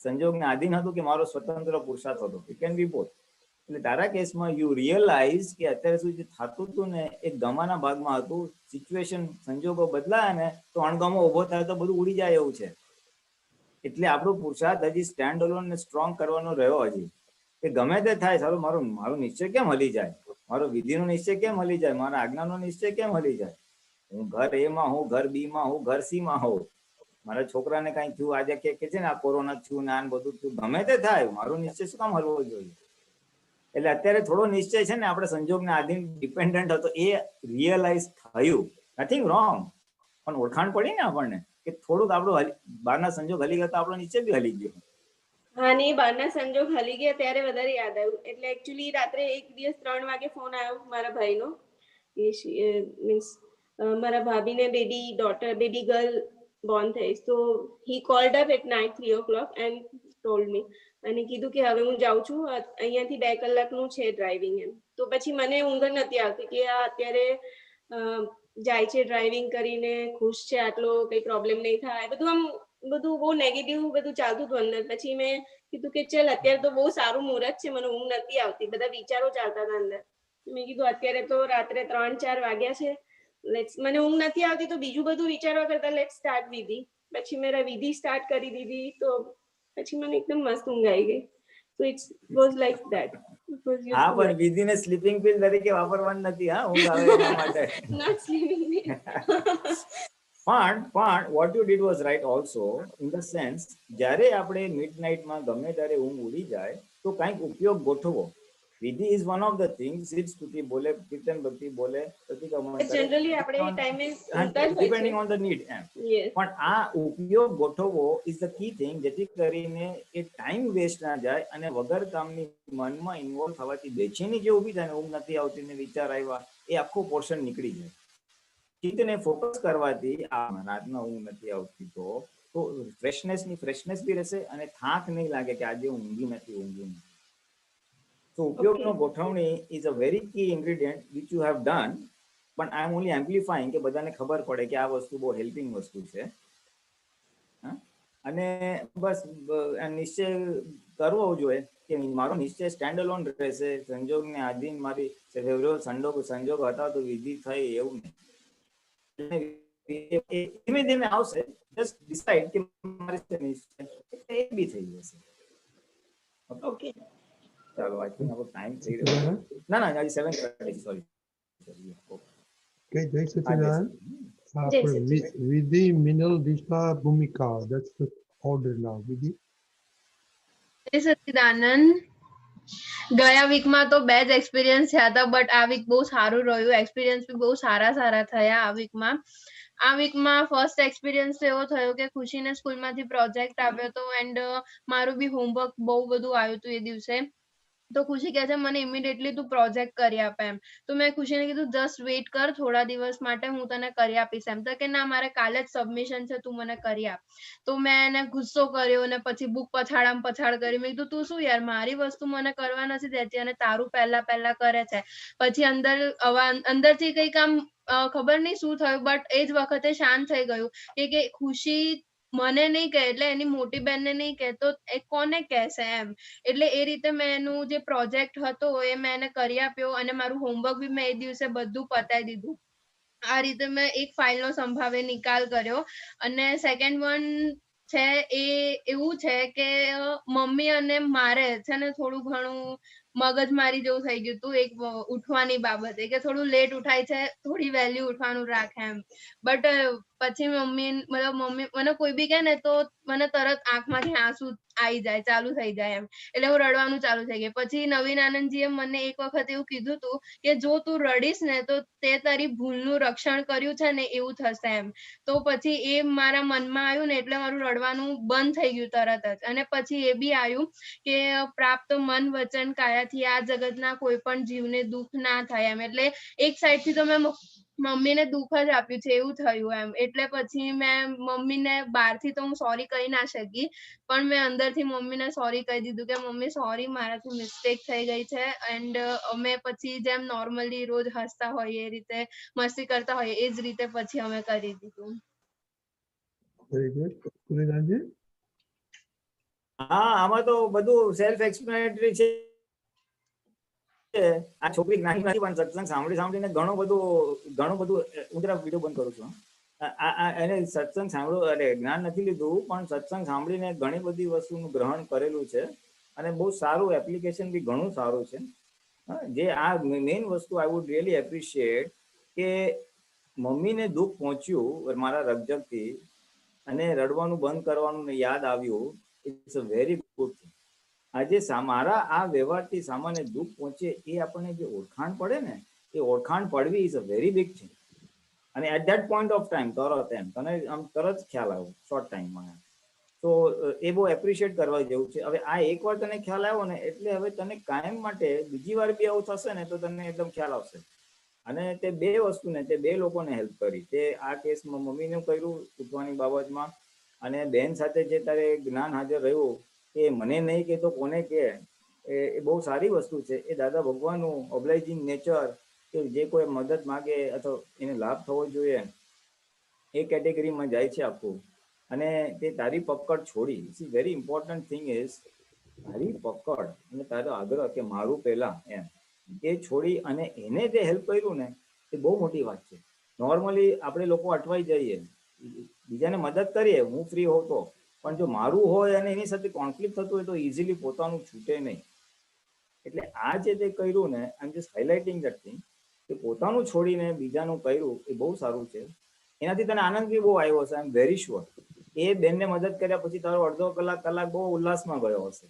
સંજોગને આધીન હતું કે મારો સ્વતંત્ર પુરુષાર્થ હતો. It can be both. એટલે તારા કેસમાં યુ રિયલાઇઝ કે અત્યારે સુધી થતું હતું ને એ ગમાના ભાગમાં હતું. સિચ્યુએશન સંજોગો બદલાય ને તો અણગમો ઉભો થાય તો બધું ઉડી જાય એવું છે. એટલે આપણો પુરુષાર્થ હજી સ્ટેન્ડ અલોન ને સ્ટ્રોંગ કરવાનો રહ્યો હજી, કે ગમે તે થાય ચાલો મારો નિશ્ચય કેમ હલી જાય, મારો વિધિનો નિશ્ચય કેમ હલી જાય, મારા આજ્ઞાનો નિશ્ચય કેમ હલી જાય. હું ઘર A માં હું, ઘર B માં હું, ઘર C માં હોઉં, મારા છોકરાને કઈ થયું આજે કે છે ને આ કોરોના થયું ને આ બધું થયું, ગમે તે થાય, મારો નિશ્ચય શું કામ હલવો જોઈએ? એટલે અત્યારે થોડો નિશ્ચય છે ને આપણે સંજોગને આધીન ડિપેન્ડન્ટ હતો, એ રિયલાઇઝ થયું. નથિંગ રોંગ, પણ ઓળખાણ પડી ને આપણને કે થોડુંક આપણું બહારના સંજોગ હલી ગયા તો આપણો નિશ્ચય બી હલી ગયો. હા, ને બહારના સંજોગ હલી ગયા ત્યારે વધારે યાદ આવ્યું. એટલે એકચ્યુઅલી રાત્રે એક દિવસ 3 વાગે ફોન આવ્યો મારા ભાઈનો, મીન્સ મારા ભાભીને બેબી ગર્લ બોર્ન થઈ. તો he called up at night 3 o'clock and told me, અને કીધું કે હવે હું જાઉં છું, અહીંયાથી 2 કલાકનું છે ડ્રાઇવિંગ એમ. તો પછી મને ઊંઘ નથી આવતી કે આ અત્યારે જાય છે ડ્રાઇવિંગ કરીને, ખુશ છે, આટલો કઈ પ્રોબ્લેમ નહીં થાય, બધું બહુ નેગેટિવ બધું ચાલતું હતું અંદર. પછી મેં કીધું કે ચલ અત્યારે તો બહુ સારું મુહૂર્ત છે, મને ઊંઘ નથી આવતી, બધા વિચારો ચાલતા હતા અંદર. મેં કીધું અત્યારે તો રાત્રે 3-4 વાગ્યા છે, મને ઊંઘ નથી આવતી તો બીજું બધું વિચારવા કરતા લેટ્સ સ્ટાર્ટ વિધિ. પછી મેં વિધિ સ્ટાર્ટ કરી દીધી, તો પછી મને એકદમ મસ્ત ઊંઘ આવી ગઈ. So it's was like that. હા, પણ વિધિને સ્લીપિંગ પિલ તરીકે વાપરવાની નથી. હા, ઊંઘ આવે એના માટે. Not sleeping pill. પણ what you did was right also, in the sense જ્યારે આપણે મિડનાઇટમાં ગમે ત્યારે ઊંઘ ઉડી જાય તો કંઈક ઉપયોગ ગોઠવો. વિધિ is one of the things. સ્તુતિ બોલે, કીર્તન ભક્તિ બોલે, જનરલી આપણે એ ટાઈમે ડિપેન્ડિંગ ઓન ધ નીડ એમ. યસ, પણ આ ઉપયોગ ગોઠવવો ઇઝ ધ કી થિંગ, જેથી કરીને એ ટાઈમ વેસ્ટ ના જાય અને વગર કામની મનમાં ઇન્વોલ્વ થવાથી બેચેની જે ઊભી થાય ને, ઊંઘ નથી આવતી ને વિચાર આવ્યા, એ આખો પોર્શન નીકળી જાય. ચિત્તને ફોકસ કરવાથી રાતના ઊંઘ નથી આવતી તો ફ્રેશનેસ બી રહેશે અને થાક નહીં લાગે કે આજે ઊંઘી નથી. તો ઉપયોગનો ગોઠવણી is a very key ingredient which you have done. પણ આઈ એમ ઓનલી એમ્પ્લિફાઈંગ કે બધાને ખબર પડે કે આ વસ્તુ બહુ હેલ્પિંગ વસ્તુ છે. અને બસ નિશ્ચય કરવો જોઈએ કે મારો નિશ્ચય સ્ટેન્ડ અલોન રહેશે, સંજોગને આધીન મારી સંજોગ હતા તો વિધિ થઈ એવું નહીં. ધીમે ધીમે આવશે. જસ્ટ ડિસાઇડ કે મારી નિશ્ચય એ બી થઈ જશે. ઓકે, ચાલો, આઈ થિંક આપણો ટાઈમ થઈ રહ્યો. ના હજી 7:30. સોરી. Okay, જય સચિદાનંદ. જય સચિદાનંદ. વિધિ મિનલ દિશા ભૂમિકા, that's the order now. વિધિ. જય સચિદાનંદ. ગયા વીકમાં તો 2 જ એક્સપિરિયન્સ થયા હતા, બટ આ વીક બહુ સારું રહ્યું. એક્સપિરિયન્સ બી બહુ સારા થયા આ વીકમાં. આ વીકમાં ફર્સ્ટ એક્સપિરિયન્સ એવો થયો કે ખુશીને સ્કૂલમાંથી પ્રોજેક્ટ આવ્યો હતો એન્ડ મારું બી હોમવર્ક બહુ બધું આવ્યું હતું એ દિવસે. તો ખુશી કહે છે મને ઇમિડિયેટલી તું પ્રોજેક્ટ કરી આપ એમ. તો મેં ખુશીને કીધું જસ્ટ વેઇટ કર, થોડા દિવસ માટે હું તને કરી આપીશ એમ. તો કે ના, મારે કાલે જ સબમિશન છે, તું મને કરી આપ. તો મેં એને ગુસ્સો કર્યો અને પછી બુક પછાડ કરી. મેં કીધું તું શું યાર, મારી વસ્તુ મને કરવા નથી દેતી અને તારું પહેલા કરે છે. પછી અંદરથી કંઈક આમ ખબર નહીં શું થયું, બટ એ જ વખતે શાંત થઈ ગયું કે ખુશી મને નહીં કહે એટલે એની મોટી બેનને નહીં કહે તો એ કોને કહેશે એમ. એટલે એ રીતે મેં એનું જે પ્રોજેક્ટ હતો એ મેં એને કરી આપ્યો અને મારું હોમવર્ક બી મેં એ દિવસે બધું પતાવી દીધું. આ રીતે મેં એક ફાઇલનો સંભાવે નિકાલ કર્યો. અને સેકન્ડ વન છે એ એવું છે કે મમ્મી અને મારે છે ને થોડું ઘણું મગજમારી જેવું થઈ ગયું હતું એક ઉઠવાની બાબતે, કે થોડું લેટ ઉઠાય છે, થોડી વહેલી ઉઠવાનું રાખે એમ. બટ પછી મમ્મી મને કોઈ બી કહે ને તો મને તરત આંખમાંથી આંસુ આવી જાય, ચાલુ થઈ જાય એમ. એટલે હું રડવાનું ચાલુ થઈ ગયું. પછી નવીન આનંદજીએ મને એક વખત એવું કીધું હતું કે જો તું રડીશ ને તો તે તારી ભૂલનું રક્ષણ કર્યું છે ને એવું થશે એમ. તો પછી એ મારા મનમાં આવ્યું ને એટલે મારું રડવાનું બંધ થઈ ગયું તરત જ. અને પછી એ બી આવ્યું કે પ્રાપ્ત મન વચન કાયાથી આ જગતના કોઈ પણ જીવને દુઃખ ના થાય એમ. એટલે એક સાઈડથી તો મેં મમ્મીને દુઃખ જ આપ્યું છે એવું થયું એમ. એટલે પછી મેં મમ્મીને બહારથી તો હું સોરી કહી ના શકી, પણ મેં અંદરથી મમ્મીને સોરી કહી દીધું કે મમ્મી સોરી, મારાથી મિસ્ટેક થઈ ગઈ છે. એન્ડ અમે પછી જેમ નોર્મલી રોજ હસતા હોઈએ એ રીતે મસ્તી કરતા હોઈએ એ જ રીતે પછી અમે કરી દીધું. Very good. કુલેદાનજી. હા, આમાં તો બધું સેલ્ફ એક્સપ્લેનેટરી છે. આ છોકરી નાની નથી પણ સત્સંગ સાંભળીને ઘણું બધું હું જરા વિડીયો બંધ કરું છું. એને સત્સંગ જ્ઞાન નથી લીધું પણ સત્સંગ સાંભળીને ઘણી બધી વસ્તુનું ગ્રહણ કરેલું છે અને બહુ સારું એપ્લિકેશન બી ઘણું સારું છે. જે આ મેઇન વસ્તુ આઈ વુડ રિયલી એપ્રિશિએટ કે મમ્મીને દુઃખ પહોંચ્યું મારા રકજકથી, અને રડવાનું બંધ કરવાનું ને યાદ આવ્યું, it's a very good thing. આજે મારા આ વ્યવહારથી સામાન્ય દુઃખ પહોંચે એ આપણને જે ઓળખાણ પડે ને, એ ઓળખાણ પડવી is a very big thing. અને at that point of time તને આમ તરત ખ્યાલ આવ્યો શોર્ટ ટાઈમમાં. તો એ બહુ એપ્રિશિએટ કરવા જેવું છે. હવે આ એકવાર તને ખ્યાલ આવ્યો ને એટલે હવે તને કાયમ માટે બીજી વાર બી આવું થશે ને તો તને એકદમ ખ્યાલ આવશે. અને તે બે વસ્તુને, તે બે લોકોને હેલ્પ કરી. તે આ કેસમાં મમ્મીને કર્યું ઉઠવાની બાબતમાં, અને બેન સાથે જે તારે જ્ઞાન હાજર રહ્યું એ મને નહીં કે તો કોને કે, એ બહુ સારી વસ્તુ છે. એ દાદા ભગવાનનું ઓબ્લાઇજિંગ નેચર, કે જે કોઈ મદદ માગે અથવા એને લાભ થવો જોઈએ એ કેટેગરીમાં જાય છે આખું. અને તે તારી પકડ છોડી. It's very important thing is તારી પકડ અને તારો આગ્રહ કે મારું પહેલા એમ, એ છોડી અને એને જે હેલ્પ કર્યું ને એ બહુ મોટી વાત છે. નોર્મલી આપણે લોકો અટવાઈ જઈએ, બીજાને મદદ કરીએ, હું ફ્રી હોઉં તો, પણ જો મારું હોય અને એની સાથે કોન્ફ્લિક્ટ થતું હોય તો ઇઝીલી પોતાનું છૂટે નહીં. એટલે આ જે તે કર્યું ને, I am just highlighting that thing, કે પોતાનું છોડીને બીજાનું કર્યું એ બહુ સારું છે. એનાથી તને આનંદ બી બહુ આવ્યો હશે, આઈ એમ વેરી શ્યોર. એ બેનને મદદ કર્યા પછી તારો અડધો કલાક બહુ ઉલ્લાસમાં ગયો હશે.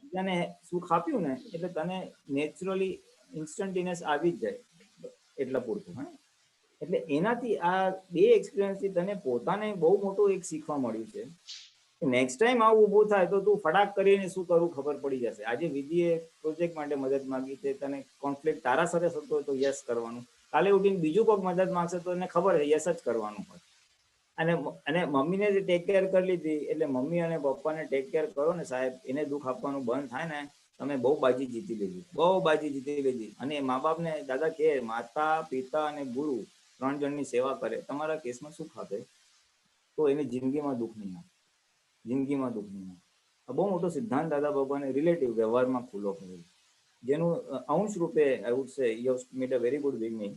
બીજાને સુખ આપ્યું ને એટલે તને નેચરલી ઇન્સ્ટન્ટેનિયસ આવી જ જાય, એટલા પૂરતું. હા, એટલે એનાથી આ બે એક્સપિરિયન્સથી તને પોતાને બહુ મોટું એક શીખવા મળ્યું છે. નેક્સ્ટ ટાઈમ આવું ઊભું થાય તો તું ફટાક કરીને શું કરવું ખબર પડી જશે. આજે વિધિએ પ્રોજેક્ટ માટે મદદ માંગી છે, તને કોન્ફ્લિક્ટ તારા સાથે થતો હોય તો યસ કરવાનું. કાલે ઉઠીને બીજું કોઈક મદદ માંગશે તો એને ખબર છે યસ જ કરવાનું હોય. અને મમ્મીને જે ટેક કેર કરી લીધી, એટલે મમ્મી અને પપ્પાને ટેક કેર કરો ને સાહેબ, એને દુઃખ આપવાનું બંધ થાય ને, તમે બહુ બાજી જીતી લીધી, બહુ બાજી જીતી લીધી. અને મા બાપને દાદા કે માતા પિતા અને ગુરુ 3 જણની સેવા કરે, તમારા કેસમાં સુખ આપે તો એની જિંદગીમાં દુઃખ નહીં આવે, જિંદગીમાં દુઃખ નહીં આવે. આ બહુ મોટો સિદ્ધાંત દાદા ભગવાને રિલેટિવ વ્યવહારમાં ખુલ્લો કર્યો, જેનું અંશ રૂપે I would say you have made a very good beginning.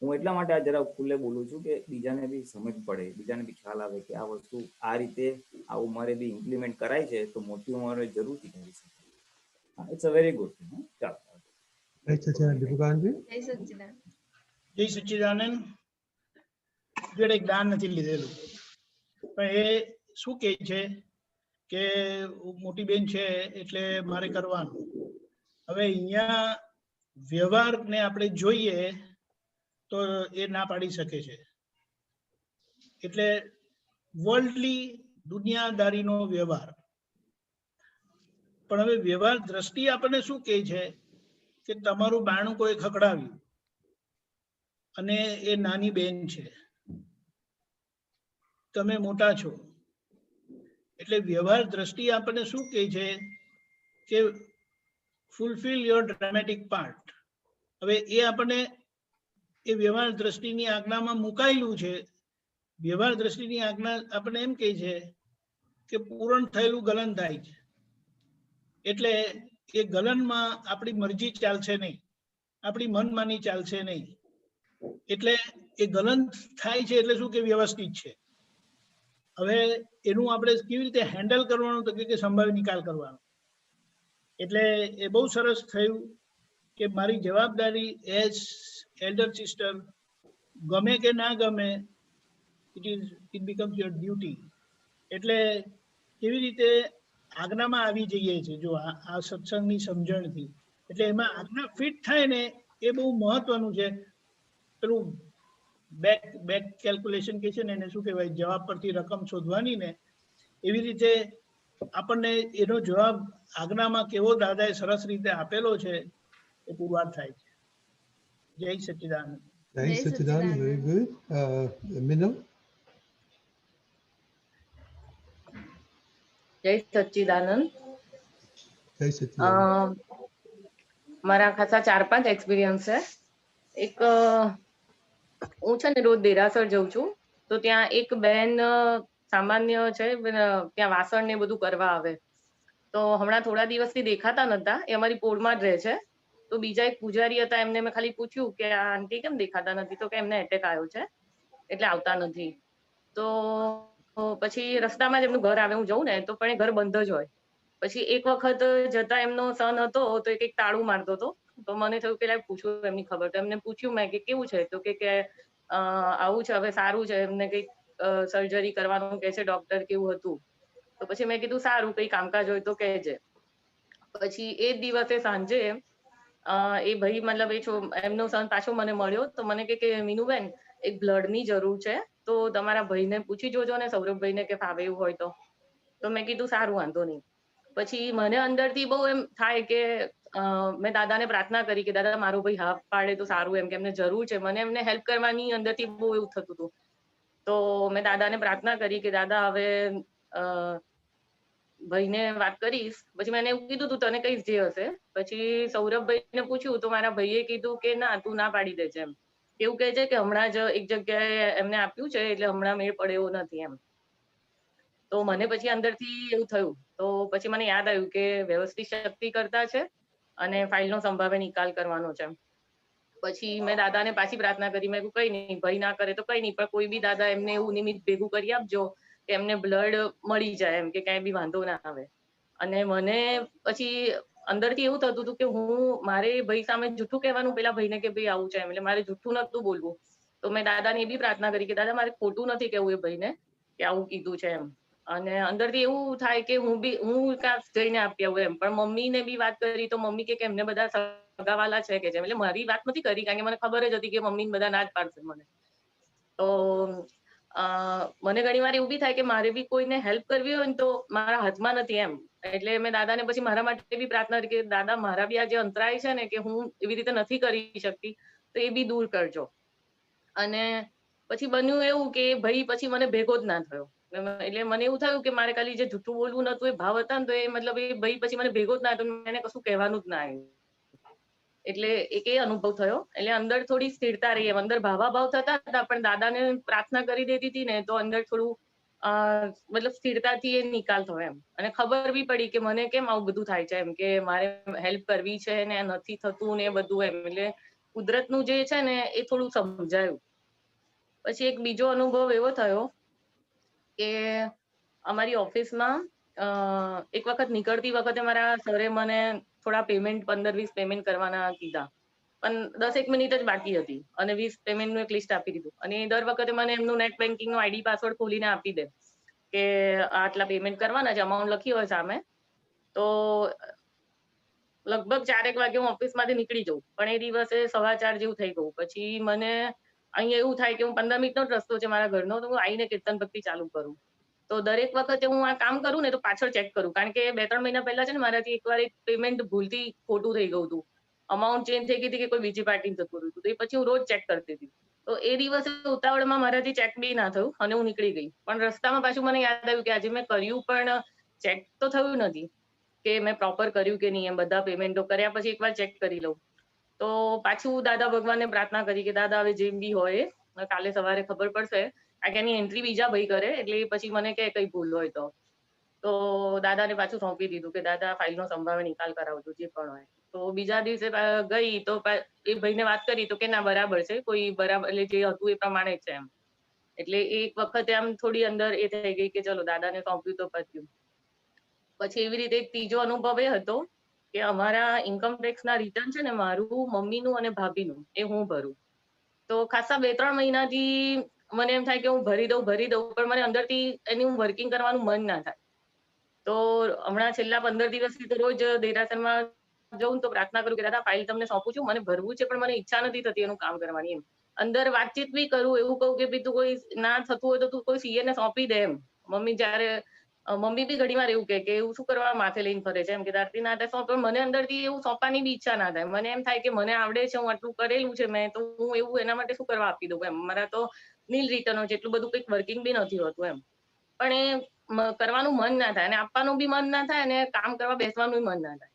હું એટલા માટે આ જરા ખુલ્લે બોલું છું કે બીજાને બી સમજ પડે, બીજાને બી ખ્યાલ આવે કે આ વસ્તુ આ રીતે આ ઉંમરે બી ઇમ્પ્લિમેન્ટ કરાય છે તો મોટી ઉંમરે જરૂરથી કરી શકાય. It's a very good thing. ચાલો. દીપકાનજી, જય સચ્ચિદાનંદ. જોડે જ્ઞાન નથી લીધેલું, પણ એ શું કહે છે કે મોટી બેન છે એટલે મારે કરવાનું. હવે અહીંયા વ્યવહારને આપણે જોઈએ તો એ ના પાડી શકે છે. એટલે વર્લ્ડલી દુનિયાદારીનો વ્યવહાર. પણ હવે વ્યવહાર દ્રષ્ટિ આપણને શું કહે છે કે તમારું બાણું કોઈ ખખડાવ્યું અને એ નાની બેન છે, તમે મોટા છો, એટલે વ્યવહાર દ્રષ્ટિ આપણને શું કહે છે કે ફૂલફિલ યોર ડ્રામેટિક પાર્ટ. હવે એ આપણને એ વ્યવહાર દ્રષ્ટિની આજ્ઞામાં મુકાયેલું છે. વ્યવહાર દ્રષ્ટિની આજ્ઞા આપણને એમ કહે છે કે પૂરણ થયેલું ગલન થાય છે, એટલે એ ગલનમાં આપણી મરજી ચાલશે નહીં, આપણી મનમાની ચાલશે નહીં. એટલે એ ગલન થાય છે એટલે શું કે વ્યવસ્થિત છે. હવે એનું આપણે કેવી રીતે હેન્ડલ કરવાનું, તો કે સંભાવી નિકાલ કરવાનો. એટલે એ બહુ સરસ થયું કે મારી જવાબદારી એઝ એલ્ડર સિસ્ટર, ગમે કે ના ગમે, ઇટ બીકમ્સ યોર ડ્યુટી. એટલે કેવી રીતે આજ્ઞામાં આવી જઈએ છીએ જો આ સત્સંગની સમજણથી. એટલે એમાં આજ્ઞા ફિટ થાય ને એ બહુ મહત્વનું છે. પેલું બેક કેલ્ક્યુલેશન કે છે ને, એને શું કહેવાય, જવાબ પરથી રકમ શોધવાની ને, એવી રીતે આપણને એનો જવાબ આજ્ઞામાં કેવો દાદાએ સરસ રીતે આપેલો છે એ પુરવાર થાય છે. જય સચ્ચિદાનંદ. જય સચ્ચિદાનંદ, વેરી ગુડ. મિનલ. જય સચ્ચિદાનંદ. જય સચ્ચિદાનંદ. મારા ખાસા 4-5 એક્સપિરિયન્સ છે. એક હું છે ને રોજ દેરાસર જઉં છું, તો ત્યાં એક બેન સામાન્ય છે, ત્યાં વાસણ ને બધું કરવા આવે. તો હમણાં થોડા દિવસથી દેખાતા નતા, એ અમારી પોળમાં જ રહે છે. તો બીજા એક પૂજારી હતા, એમને મેં ખાલી પૂછ્યું કે આ આંટી કેમ દેખાતા નથી, તો કે એમને એટેક આવ્યો છે એટલે આવતા નથી. તો પછી રસ્તામાં જ એમનું ઘર આવે, હું જઉં ને તો પણ એ ઘર બંધ જ હોય. પછી એક વખત જતા એમનો સન હતો તો એક તાળું મારતો હતો, તો મને થયું પેલા પૂછ્યું એમની ખબર. તો એમને પૂછ્યું મેં કે કેવું છે, તો કે આવું છે, હવે સારું છે, એમને કંઈક સર્જરી કરવાનું કે છે ડોક્ટર, કેવું હતું. તો પછી મેં કીધું સારું, કઈ કામકાજ હોય તો કહેજે. પછી એ જ દિવસે સાંજે એ ભાઈ મતલબ એમનો સન પાછો મને મળ્યો, તો મને કે મીનુબેન એક બ્લડ ની જરૂર છે, તો તમારા ભાઈને પૂછી જોજો ને, સૌરભભાઈને, કે ફાવે એવું હોય તો. તો મેં કીધું સારું, વાંધો નહીં. પછી મને અંદરથી બહુ એમ થાય કે મેં દાદાને પ્રાર્થના કરી કે દાદા મારો ભાઈ હા પાડે તો સારું, એમ કે એમને જરૂર છે. મને એમને હેલ્પ કરવાની અંદરથી બહુ એવું થતું હતું. તો મેં દાદાને પ્રાર્થના કરી કે દાદા હવે ભાઈને વાત કરીશ. પછી મેં એવું કીધું તું તને કઈશ જે હશે. પછી સૌરભભાઈને પૂછ્યું તો મારા ભાઈએ કીધું કે ના, તું ના પાડી દેજે એમ. એવું કહે છે કે હમણાં જ એક જગ્યાએ એમને આપ્યું છે, એટલે હમણાં મેળ પડે એવો નથી એમ. તો મને પછી અંદરથી એવું થયું. તો પછી મને યાદ આવ્યું કે વ્યવસ્થિત શક્તિ કરતા છે અને ફાઇલનો સંભાવે નિકાલ કરવાનો છે. પછી મેં દાદાને પાછી પ્રાર્થના કરી. મેં કઈ નહીં, ભાઈ ના કરે તો કઈ નહીં, પણ કોઈ બી દાદા એમને એવું નિમિત્ત ભેગું કરી આપજો કે એમને બ્લડ મળી જાય, એમ કે ક્યાંય બી વાંધો ના આવે. અને મને પછી અંદરથી એવું થતું હતું કે મારે ભાઈ સામે જૂઠું કહેવાનું પેલા ભાઈને કે ભાઈ આવું છે એમ, એટલે મારે જૂઠું નતું બોલવું. તો મેં દાદાને એ બી પ્રાર્થના કરી કે દાદા મારે ખોટું નથી કેવું એ ભાઈને કે આવું કીધું છે એમ. અને અંદરથી એવું થાય કે હું કાંક જઈને આપી આવું એમ. પણ મમ્મીને બી વાત કરી તો મમ્મી કે એમને બધા સગાવાલા છે કે જેમ, એટલે મારી વાત નથી કરી, કારણ કે મને ખબર જ હતી કે મમ્મી બધા ના જ પાડશે મને. તો મને ઘણી વાર એવું બી થાય કે મારે બી કોઈને હેલ્પ કરવી હોય ને તો મારા હાથમાં નથી એમ. એટલે મેં દાદાને પછી મારા માટે બી પ્રાર્થના કરી કે દાદા મારા બી આ જે અંતરાય છે ને કે હું એવી રીતે નથી કરી શકતી, તો એ બી દૂર કરજો. અને પછી બન્યું એવું કે ભાઈ પછી મને ભેગો જ ના થયો. એટલે મને એવું થયું કે મારે ખાલી જે જૂઠું બોલવું નતું એ ભાવ હતા ને, તો એ મતલબ એ ભાઈ પછી મને ભેગો જ ના થયો, એને કશું કહેવાનું જ ના આવ્યું. એટલે એક એ અનુભવ થયો. એટલે અંદર થોડી સ્થિરતા રહી એમ. અંદર ભાવાભાવ થતા હતા, પણ દાદાને પ્રાર્થના કરી દેતી હતી ને, તો અંદર થોડું મતલબ સ્થિરતાથી એ નિકાલ થયો એમ. અને ખબર બી પડી કે મને કેમ આવું બધું થાય છે એમ, કે મારે હેલ્પ કરવી છે ને નથી થતું ને બધું એમ. એટલે કુદરતનું જે છે ને એ થોડું સમજાયું. પછી એક બીજો અનુભવ એવો થયો કે અમારી ઓફિસમાં એક વખત નીકળતી વખતે મારા સરે મને થોડા પેમેન્ટ 15-20 પેમેન્ટ કરવાના કીધા, પણ 10 મિનિટ જ બાકી હતી અને 20 પેમેન્ટનું એક લિસ્ટ આપી દીધું. અને દર વખતે મને એમનું નેટ બેન્કિંગનું આઈડી પાસવર્ડ ખોલીને આપી દે કે આટલા પેમેન્ટ કરવાના છે, અમાઉન્ટ લખી હોય સામે. તો લગભગ 4 વાગે હું ઓફિસમાંથી નીકળી જાઉં, પણ એ દિવસે 4:15 જેવું થઈ ગયું. પછી મને અહીંયા એવું થાય કે હું 15 મિનિટનો જ રસ્તો છે મારા ઘરનો, તો હું આવીને કીર્તન ભક્તિ ચાલુ કરું. તો દરેક વખતે હું આ કામ કરું ને તો પાછળ ચેક કરું, કારણ કે 2-3 મહિના પહેલા છે ને મારાથી એકવાર એક પેમેન્ટ ભૂલથી ખોટું થઈ ગયું હતું. અમાઉન્ટ ચેન્જ થઈ ગઈ હતી કે કોઈ બીજી પાર્ટીને જતું રહ્યું હતું. તો એ પછી હું રોજ ચેક કરતી હતી. તો એ દિવસે ઉતાવળમાં મારાથી ચેક બી ના થયું અને હું નીકળી ગઈ. પણ રસ્તામાં પાછું મને યાદ આવ્યું કે આજે મેં કર્યું પણ ચેક તો થયું નથી કે મેં પ્રોપર કર્યું કે નહીં. એમ બધા પેમેન્ટો કર્યા પછી એકવાર ચેક કરી લઉં. તો પાછું દાદા ભગવાનને પ્રાર્થના કરી કે દાદા હવે જેમ બી હોય કાલે સવારે ખબર પડશે, કારણ કે એની એન્ટ્રી બીજા ભાઈ કરે, એટલે પછી મને કે કઈ ભૂલ હોય તો દાદાને પાછું સોંપી દીધું કે દાદા ફાઇલનો સંભાવે નિકાલ કરાવજો જે પણ હોય. તો બીજા દિવસે ગઈ તો એ ભાઈને વાત કરી તો કે ના બરાબર છે, કોઈ બરાબર એટલે જે હતું એ પ્રમાણે જ છે એમ. એટલે એક વખતે આમ થોડી અંદર એ થઈ ગઈ કે ચલો દાદાને સોંપ્યું તો પત્યું. પછી એવી રીતે એક ત્રીજો અનુભવ એ હતો કે અમારા ઇન્કમ ટેક્સના રિટર્ન છે ને, મારું, મમ્મીનું અને ભાભીનું, એ હું ભરું. તો ખાસા 2-3 મહિનાથી મને એમ થાય કે હું ભરી દઉં, પણ મને અંદરથી એની હું વર્કિંગ કરવાનું મન ના થાય. તો હમણાં છેલ્લા 15 દિવસથી તો રોજ દેરાસરમાં જઉં તો પ્રાર્થના કરું કે દાદા ફાઇલ તમને સોંપું છું, મને ભરવું છે પણ મને ઈચ્છા નથી થતી એનું કામ કરવાની એમ. અંદર વાતચીત બી કરું, એવું કહું કે તું કોઈ ના થતું હોય તો તું કોઈ સીએ ને સોંપી દે એમ. મમ્મી બી ઘણી વાર એવું કે એવું શું કરવા માથે લઈને ફરે છે એમ, કે તારથી ના થાય સોંપ. મને અંદરથી એવું સોંપવાની બી ઈચ્છા ના થાય. મને એમ થાય કે મને આવડે છે, હું આટલું કરેલું છે મેં, તો હું એવું એના માટે શું કરવા આપી દઉં એમ. મારા તો નીલ રિટર્ન હોય છે, એટલું બધું કંઈક વર્કિંગ બી નથી હોતું એમ. પણ એ કરવાનું મન ના થાય અને આપવાનું બી મન ના થાય અને કામ કરવા બેસવાનું મન ના થાય.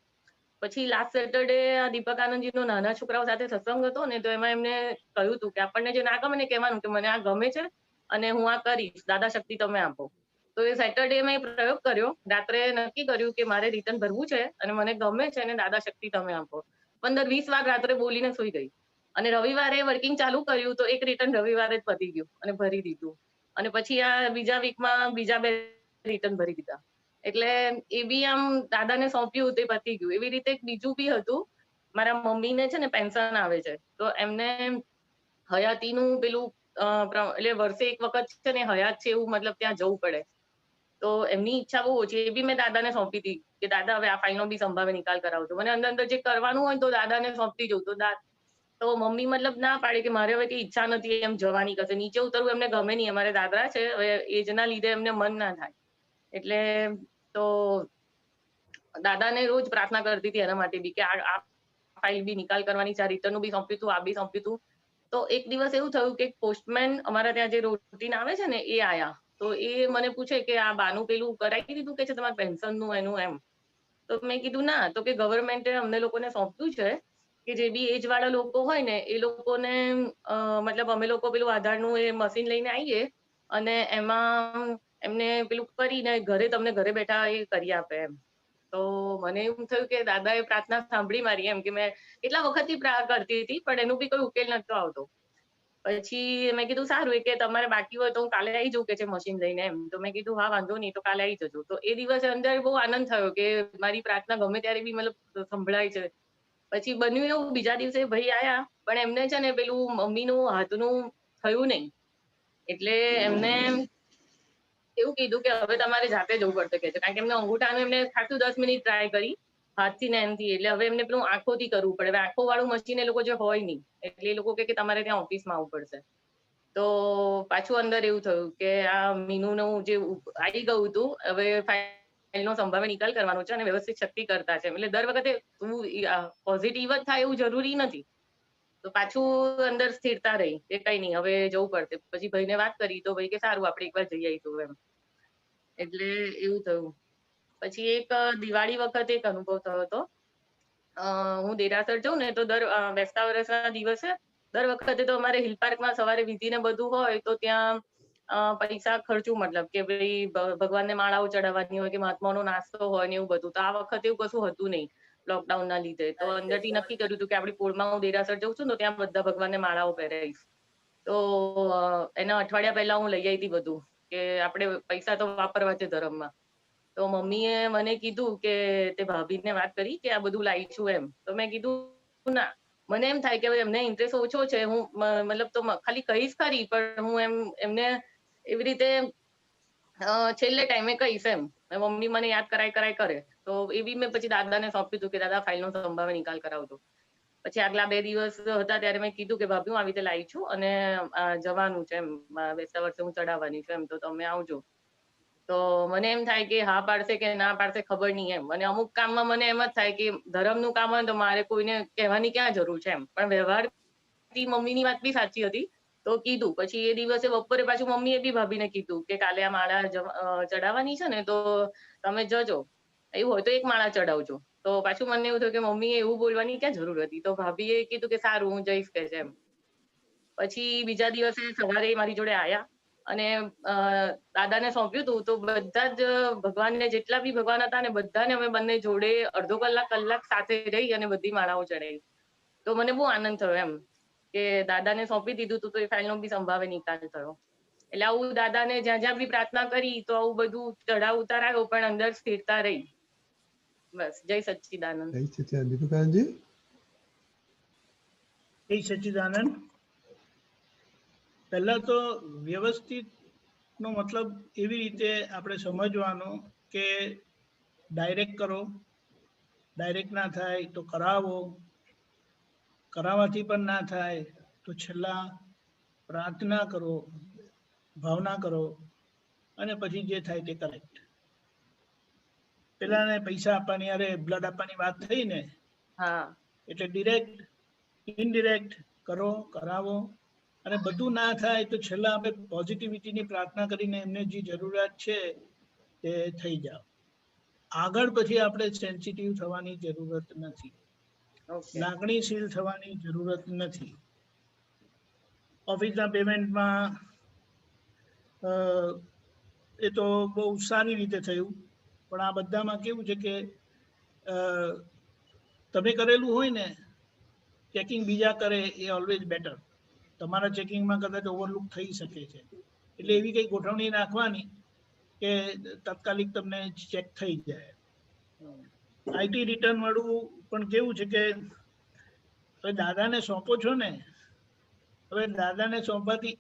પછી લાસ્ટ સેટરડે દીપક આનંદજીનો નાના છોકરાઓ સાથે સત્સંગ હતો ને, તો એમાં એમને કહ્યું હતું કે આપણને જે ના ગમે ને કહેવાનું કે મને આ ગમે છે અને હું આ કરીશ, દાદા શક્તિ તમે આપો. તો એ સેટરડે મેં પ્રયોગ કર્યો. રાત્રે નક્કી કર્યું કે મારે રિટર્ન ભરવું છે અને મને ગમે છે અને દાદા શક્તિ તમે આપો. 15-20 વાર રાત્રે બોલીને સુઈ ગઈ. અને રવિવારે વર્કિંગ ચાલુ કર્યું તો એક રિટર્ન રવિવારે જ પતી ગયું અને ભરી દીધું. અને પછી આ બીજા વીકમાં બીજા 2 રિટર્ન ભરી દીધા. એટલે એ બી આમ દાદાને સોંપ્યું તે પતી ગયું. એવી રીતે બીજું બી હતું. મારા મમ્મીને છે ને પેન્શન આવે છે, તો એમને હયાતીનું પેલું એટલે વર્ષે એક વખત છે ને હયાત છે એવું મતલબ ત્યાં જવું પડે. તો એમની ઈચ્છા બહુ ઓછી, એ બી મેં દાદાને સોંપી હતી કે દાદા હવે આ ફાઇલનો બી સંભાવે નિકાલ કરાવજો. મને અંદર અંદર જે કરવાનું હોય તો દાદાને સોંપતી જવું. તો મમ્મી મતલબ ના પાડે કે મારે હવે કઈ ઈચ્છા નથી એમ જવાની, કશે નીચે ઉતરવું એમને ગમે નહીં. અમારે દાદા છે, હવે એજના લીધે એમને મન ના થાય. એટલે તો દાદાને રોજ પ્રાર્થના કરતી હતી એના માટે બી કે આ ફાઇલ બી નિકાલ કરવાની છે, આ રિટર્નનું બી સોંપ્યું હતું, આ બી સોંપ્યું હતું. તો એક દિવસ એવું થયું કે પોસ્ટમેન અમારા ત્યાં જે રૂટીન આવે છે ને એ આયા. તો એ મને પૂછે કે આ બાનું પેલું કરાવી દીધું કે છે તમારા પેન્શનનું એનું એમ. તો મેં કીધું ના, તો કે ગવર્મેન્ટે અમને લોકોને સોંપ્યું છે કે જે બી એજ વાળા લોકો હોય ને એ લોકોને મતલબ અમે લોકો પેલું આધારનું એ મશીન લઈને આવીએ અને એમાં એમને પેલું કરીને ઘરે તમને ઘરે બેઠા એ કરી આપે એમ. તો મને એવું થયું કે દાદાએ પ્રાર્થના સાંભળી મારી એમ, કે મેં કેટલા વખતથી કરતી હતી પણ એનું બી કોઈ ઉકેલ નતો આવતો. પછી મેં કીધું સારું, કે તમારે બાકી હોય તો હું કાલે આવી જાઉં કે છે મશીન લઈને એમ. તો મેં કીધું હા વાંધો નહીં, તો કાલે આવી જજો. તો એ દિવસે અંદર બહુ આનંદ થયો કે મારી પ્રાર્થના ગમે ત્યારે બી મતલબ સંભળાય છે. પછી બન્યું એવું, બીજા દિવસે ભાઈ આયા પણ એમને છે ને પેલું મમ્મીનું હાથનું થયું નહીં. એટલે એમને એવું કીધું કે હવે તમારે જાતે જવું પડશે કે છે, કારણ કે એમને અંગૂઠાનું એમને ખાસું 10 મિનિટ ટ્રાય કરી હાથથી ને એમથી. એટલે હવે એમને પેલું આંખોથી કરવું પડે. હવે આંખો વાળું મશીન એ લોકો જે હોય નહીં, એટલે એ લોકો કે તમારે ત્યાં ઓફિસમાં આવવું પડશે. તો પાછું અંદર એવું થયું કે આ મીનુનું જે આવી ગયું હતું, હવે ફાઇલનો સંભાવે નિકાલ કરવાનો છે અને વ્યવસ્થિત શક્તિ કરતા છે. એટલે દર વખતે પોઝિટિવ જ થાય એવું જરૂરી નથી. તો પાછું અંદર સ્થિરતા રહી કે કઈ નહીં હવે જવું પડશે. પછી ભાઈને વાત કરી તો ભાઈ કે સારું આપણે એકવાર જઈ આવીશું એમ. એટલે એવું થયું. પછી એક દિવાળી વખતે એક અનુભવ થયો હતો. હું દેરાસર જાઉં ને તો દર બેસતા વર્ષના દિવસે દર વખતે તો અમારે હિલ પાર્કમાં સવારે વિધિ ને બધું હોય તો ત્યાં પૈસા ખર્ચું, મતલબ કે ભાઈ ભગવાનને માળાઓ ચડાવવાની હોય કે મહાત્માનો નાસ્તો હોય ને એવું બધું. તો આ વખતે એવું કશું હતું નહીં લોકડાઉન ના લીધે. તો અંદરથી નક્કી કર્યું હતું કે આપણી પોળમાં હું દેરાસર જઉં છું તો ત્યાં બધા ભગવાનને માળાઓ પહેરાવીશ. તો એના અઠવાડિયા પહેલા હું લઈ આવી હતી બધું, કે આપણે પૈસા તો વાપરવા છે ધર્મમાં. તો મમ્મીએ મને કીધું કે તે ભાભીને વાત કરી કે આ બધું લાવી છું એમ. તો મેં કીધું ના, મને એમ થાય કે એમને ઇન્ટરેસ્ટ ઓછો છે, હું મતલબ તો ખાલી કહીશ ખરી પણ હું એમને એવી રીતે છેલ્લે ટાઈમે કહીશ એમ. મમ્મી મને યાદ કરાય કરે. તો એ બી મેં પછી દાદાને સોંપ્યું હતું કે દાદા ફાઇલનો સંભાવે નિકાલ કરાવજો. પછી આગલા 2 દિવસ હતા ત્યારે મેં કીધું કે ભાભી હું આવી રીતે લાવી છું અને જવાનું છે એમ, બેસતા વર્ષે હું ચડાવવાની છું એમ, તો તમે આવજો. તો મને એમ થાય કે હા પાડશે કે ના પાડશે ખબર નહીં એમ. અને અમુક કામમાં મને એમ જ થાય કે ધર્મનું કામ હોય તો મારે કોઈને કહેવાની ક્યાં જરૂર છે એમ. પણ વ્યવહારથી મમ્મીની વાત બી સાચી હતી તો કીધું. પછી એ દિવસે બપોરે પાછું મમ્મીએ બી ભાભીને કીધું કે કાલે આ માળા ચડાવવાની છે ને તો તમે જજો, એવું હોય તો એક માળા ચડાવજો. તો પાછું મને એવું થયું કે મમ્મીએ એવું બોલવાની ક્યાં જરૂર હતી. તો ભાભીએ કીધું કે સારું હું જઈશ કે છે એમ. પછી બીજા દિવસે સવારે મારી જોડે આયા અને દાદાને સોંપ્યું હતું. તો બધા જ ભગવાનને જેટલા બી ભગવાન હતા ને બધાને અમે બંને જોડે અડધો કલાક સાથે રહી અને બધી માળાઓ ચડાવી. તો મને બહુ આનંદ થયો એમ કે દાદાને સોંપી દીધું હતું તો એ ફાઇલનો બી સંભાવે નિકાલ થયો. એટલે આવું દાદાને જ્યાં જ્યાં બી પ્રાર્થના કરી તો આવું બધું ચઢાવ ઉતાર આવ્યો પણ અંદર સ્થિરતા રહી. બસ, જય સચ્ચિદાનંદ. જય સચ્ચિદાનંદ. દીપકાનંદજી. જય સચ્ચિદાનંદ. પહેલા તો વ્યવસ્થિત નો મતલબ એવી રીતે આપણે સમજવાનો કે ડાયરેક્ટ કરો, ડાયરેક્ટ ના થાય તો કરાવો, કરાવવાથી પણ ના થાય તો છેલ્લા પ્રાર્થના કરો, ભાવના કરો અને પછી જે થાય તે કરેક્ટ. પેલાને પૈસા આપવાની, અરે બ્લડ આપવાની વાત થઈ ને, એટલે ડિરેક્ટ ઇનડિરેક્ટ કરો, કરાવો. અને બધું ના થાય તો છેલ્લા આપણે પોઝિટિવિટીની પ્રાર્થના કરીને એમને જે જરૂરિયાત છે તે થઈ જાવ. આગળ પછી આપણે સેન્સિટિવ થવાની જરૂરત નથી, લાગણીશીલ થવાની જરૂરત નથી. ઓફિસના પેમેન્ટમાં એ તો બહુ સારી રીતે થયું, પણ આ બધામાં કેવું છે કે તમે કરેલું હોય ને, ચેકિંગ બીજા કરે એ ઓલવેઝ બેટર. તમારા ચેકિંગમાં કદાચ ઓવરલુક થઈ શકે છે, એટલે એવી કંઈ ગોઠવણી નાખવાની કે તાત્કાલિક તમને ચેક થઈ જાય. આઈટી રિટર્ન વાળું પણ કેવું છે કે હવે દાદાને સોંપો છો ને, હવે દાદાને સોંપવાથી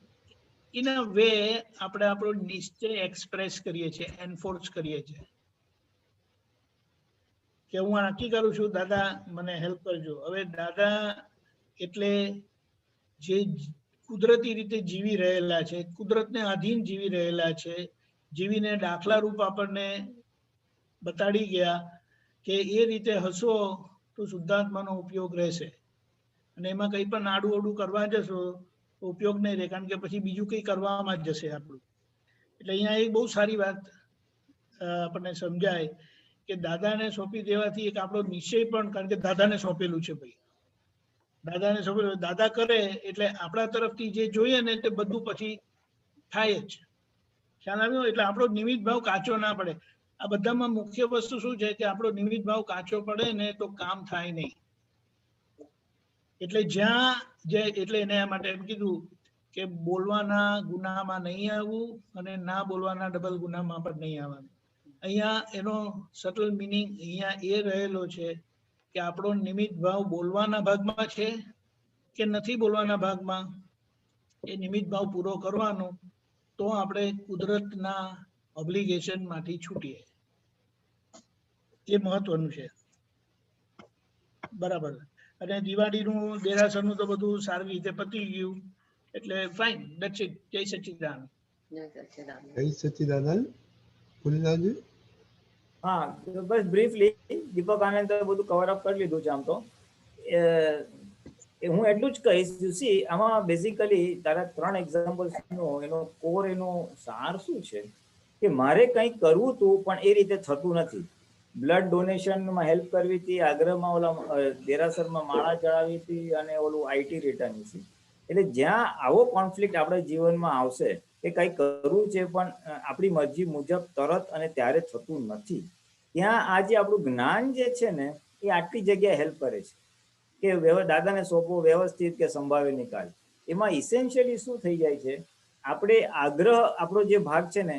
ઇન અ વે આપણે આપણો નિશ્ચય એક્સપ્રેસ કરીએ છીએ, એન્ફોર્સ કરીએ છીએ કે હું આ નક્કી કરું છું દાદા મને હેલ્પ કરજો. હવે દાદા એટલે જે કુદરતી રીતે જીવી રહેલા છે, કુદરતને આધીન જીવી રહેલા છે, જીવીને દાખલા રૂપ આપણને બતાડી ગયા કે એ રીતે હશો તો શુદ્ધાત્માનો ઉપયોગ રહેશે, અને એમાં કંઈ પણ આડું અડું કરવા જશો તો ઉપયોગ નહીં રહે, કારણ કે પછી બીજું કંઈ કરવામાં જ જશે આપણું. એટલે અહીંયા એક બહુ સારી વાત આપણને સમજાય કે દાદાને સોંપી દેવાથી એક આપણો નિશ્ચય પણ, કારણ કે દાદાને સોંપેલું છે ભાઈ, દાદાને સોંપેલું, દાદા કરે એટલે આપણા તરફથી જે જોઈએ ને તે બધું પછી થાય જ. ખ્યાલ આવ્યો? એટલે આપણો નિમિત્ત ભાવ કાચો ના પડે. આ બધામાં મુખ્ય વસ્તુ શું છે કે આપણો નિમિત્ત ભાવ કાચો પડે ને તો કામ થાય નહીં. એટલે જ્યાં જે એટલે એને માટે એમ કીધું કે બોલવાના ગુનામાં નહીં આવવું અને ના બોલવાના ડબલ ગુનામાં પણ નહીં આવવાનું. અહીંયા એનો સટલ મિનિંગ અહીંયા એ રહેલો છે કે આપણો નિમિત્ત ભાવ બોલવાના ભાગમાં છે કે નથી બોલવાના ભાગમાં, એ નિમિત્ત ભાવ પૂરો કરવાનો, તો આપણે કુદરતના ઓબ્લિગેશન માંથી છૂટીએ. એ મહત્વનું છે. બરાબર. અને દિવાળીનું દેરાસરનું તો બધું સારી રીતે પતી ગયું, એટલે ફાઇન, ધેટ્સ ઇટ. જય સચ્ચિદાનંદ. જય સચ્ચિદાનંદ. પુનિતજી? હા, બસ બ્રીફલી દીપક આનંદ બધું કવર અપ કરી લીધું છે. આમ તો હું એટલું જ કહીશ, સી આમાં બેઝિકલી તારા 3 એક્ઝામ્પલ્સનો એનો કોર, એનો સાર શું છે કે મારે કંઈક કરવું હતું પણ એ રીતે થતું નથી. બ્લડ ડોનેશનમાં હેલ્પ કરવી હતી, આગ્રામાં ઓલા દેરાસરમાં માળા ચડાવી હતી, અને ઓલું આઈટી રિટર્ન છે. એટલે જ્યાં આવો કોન્ફ્લિક્ટ આપણા જીવનમાં આવશે કે કંઈક કરવું છે પણ આપણી મરજી મુજબ તરત અને ત્યારે થતું નથી, ત્યાં આ જે આપણું જ્ઞાન જે છે ને એ આટલી જગ્યાએ હેલ્પ કરે છે કે દાદાને સોંપો વ્યવસ્થિત કે સંભાવે નિકાલ. એમાં ઇસેન્શિયલી શું થઈ જાય છે, આપણે આગ્રહ, આપણો જે ભાગ છે ને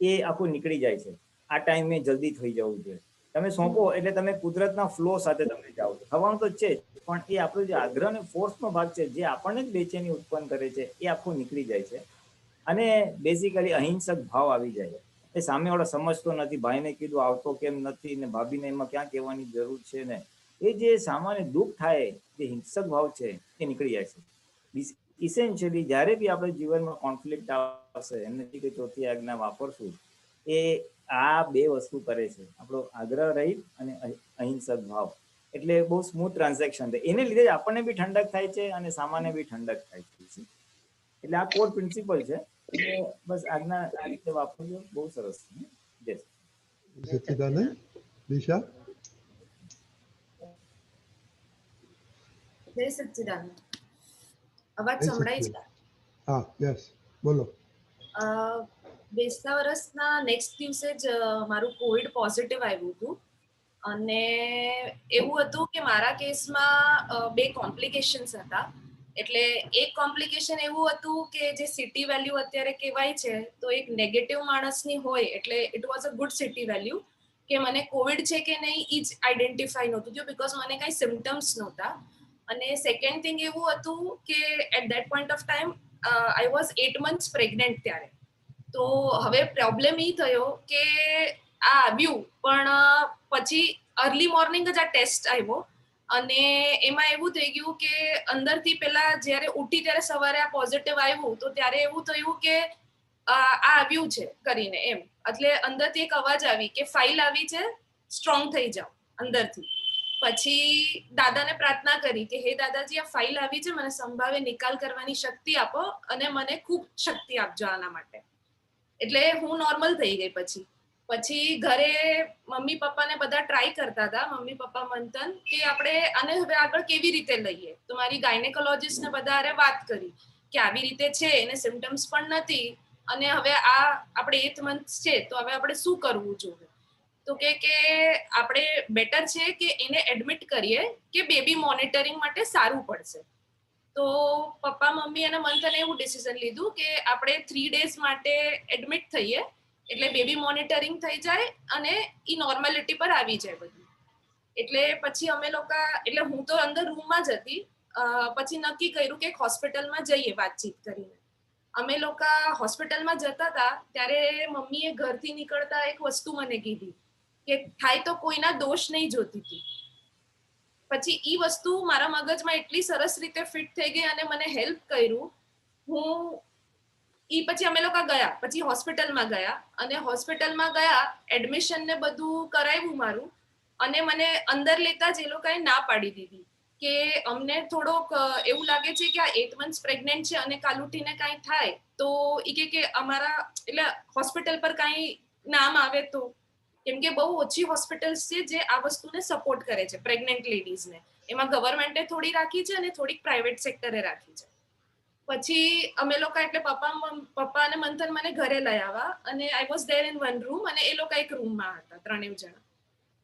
એ આખું નીકળી જાય છે. આ ટાઈમે જલ્દી થઈ જવું જોઈએ. તમે સોંપો એટલે તમે કુદરતના ફ્લો સાથે તમે જાઓ છો, થવાનું તો છે જ, પણ એ આપણો જે આગ્રહ અને ફોર્સનો ભાગ છે જે આપણને જ બેચેની ઉત્પન્ન કરે છે એ આખું નીકળી જાય છે. અને બેઝિકલી અહિંસક ભાવ આવી જાય. એ સામેવાળો સમજતો નથી, ભાઈને કીધું આવતો કેમ નથી ને ભાભીને એમાં ક્યાં કહેવાની જરૂર છે ને, એ જે સામાન્ય દુઃખ થાય, જે હિંસક ભાવ છે એ નીકળી જાય છે. ઇસેન્શિયલી જ્યારે બી આપણે જીવનમાં કોન્ફ્લિક્ટ આવશે, એમને કે ચોથી આજ્ઞા વાપરશું, એ આ 2 વસ્તુ કરે છે, આપણો આગ્રહ રહિત અને અહિંસક ભાવ. એટલે બહુ સ્મૂથ ટ્રાન્ઝેક્શન થાય, એને લીધે આપણને બી ઠંડક થાય છે અને સામાન્ય બી ઠંડક થાય છે. એટલે આ કોર પ્રિન્સિપલ છે. બસ આજ્ઞા આ રીતે વાપરજો, બહુ સરસ છે. જય સચ્ચિદાનંદ. દિશા? જય સચ્ચિદાનંદ. અવાજ સંભળાય છે? હા, યસ, બોલો. બેસતા વર્ષના નેક્સ્ટ દિવસે જ મારું કોવિડ પોઝિટિવ આવ્યું હતું, અને એવું હતું કે મારા કેસમાં 2 કોમ્પ્લિકેશન્સ હતા. એટલે એક કોમ્પ્લિકેશન એવું હતું કે જે સિટી વેલ્યુ અત્યારે કહેવાય છે, તો એક નેગેટિવ માણસની હોય એટલે it was a good city value, કે મને કોવિડ છે કે નહીં એ જ આઈડેન્ટિફાઈ નહોતું થયું, બિકોઝ મને કાંઈ સિમ્ટમ્સ નહોતા. અને સેકન્ડ થિંગ એવું હતું કે at that point of time I was 8 months pregnant ત્યારે. તો હવે પ્રોબ્લેમ એ થયો કે આ આવ્યું, પણ પછી અર્લી મોર્નિંગ જ આ ટેસ્ટ આવ્યો, અને એમાં એવું થઈ ગયું કે અંદરથી પેલા જ્યારે ઉઠી ત્યારે સવારે આ પોઝિટિવ આવ્યું, તો ત્યારે એવું થયું કે આ આવ્યું છે કરીને એમ. એટલે અંદરથી એક અવાજ આવી કે ફાઇલ આવી છે, સ્ટ્રોંગ થઈ જાઓ અંદરથી. પછી દાદાને પ્રાર્થના કરી કે હે દાદાજી, આ ફાઇલ આવી છે, મને સંભાવે નિકાલ કરવાની શક્તિ આપો અને મને ખૂબ શક્તિ આપજો આના માટે. એટલે હું નોર્મલ થઈ ગઈ. પછી ઘરે મમ્મી પપ્પાને બધા ટ્રાય કરતા હતા, મમ્મી પપ્પા મંથન, કે આપણે આને હવે આગળ કેવી રીતે લઈએ. તો મારી ગાયનેકોલોજીસ્ટને બધા વાત કરી કે આવી રીતે છે, એને સિમ્ટમ્સ પણ નથી, અને હવે આ આપણે 8 months છે, તો હવે આપણે શું કરવું જોઈએ. તો કે આપણે બેટર છે કે એને એડમિટ કરીએ કે બેબી મોનિટરિંગ માટે સારું પડશે. તો પપ્પા મમ્મી અને મંથને એવું ડિસિઝન લીધું કે આપણે 3 days માટે એડમિટ થઈએ, એટલે બેબી મોનિટરિંગ થઈ જાય અને એ નોર્માલિટી પર આવી જાય બધું. એટલે પછી અમે લોકો, એટલે હું તો અંદર રૂમમાં જ હતી, પછી નક્કી કર્યું કે હોસ્પિટલમાં જઈએ વાતચીત કરીને. અમે લોકો હોસ્પિટલમાં જતા હતા ત્યારે મમ્મીએ ઘરથી નીકળતા એક વસ્તુ મને કીધી કે થાય તો કોઈના દોષ નહીં જોતી હતી. પછી ઈ વસ્તુ મારા મગજમાં એટલી સરસ રીતે ફિટ થઈ ગઈ અને મને હેલ્પ કર્યું. ઈ પછી અમે લોકો ગયા, પછી હોસ્પિટલમાં ગયા અને હોસ્પિટલમાં ગયા, એડમિશન ને બધું કરાવ્યું મારું અને મને અંદર લેતા જ એ લોકોએ ના પાડી દીધી કે અમને થોડોક એવું લાગે છે કે આ 8 months પ્રેગ્નેન્ટ છે અને કાલ ઉઠીને કાંઈ થાય તો ઈ કે અમારા એટલે હોસ્પિટલ પર કાંઈ નામ આવે તો, કેમ કે બહુ ઓછી હોસ્પિટલ્સ છે જે આ વસ્તુને સપોર્ટ કરે છે પ્રેગ્નેન્ટ લેડીઝને. એમાં ગવર્મેન્ટે થોડી રાખી છે અને થોડીક પ્રાઇવેટ સેક્ટરે રાખી છે. પછી અમે લોકો એટલે પપ્પા અને મંથન મને ઘરે લઈ આવ્યા અને I was there in one room અને એ લોકો એક રૂમમાં હતા, 3 જણા.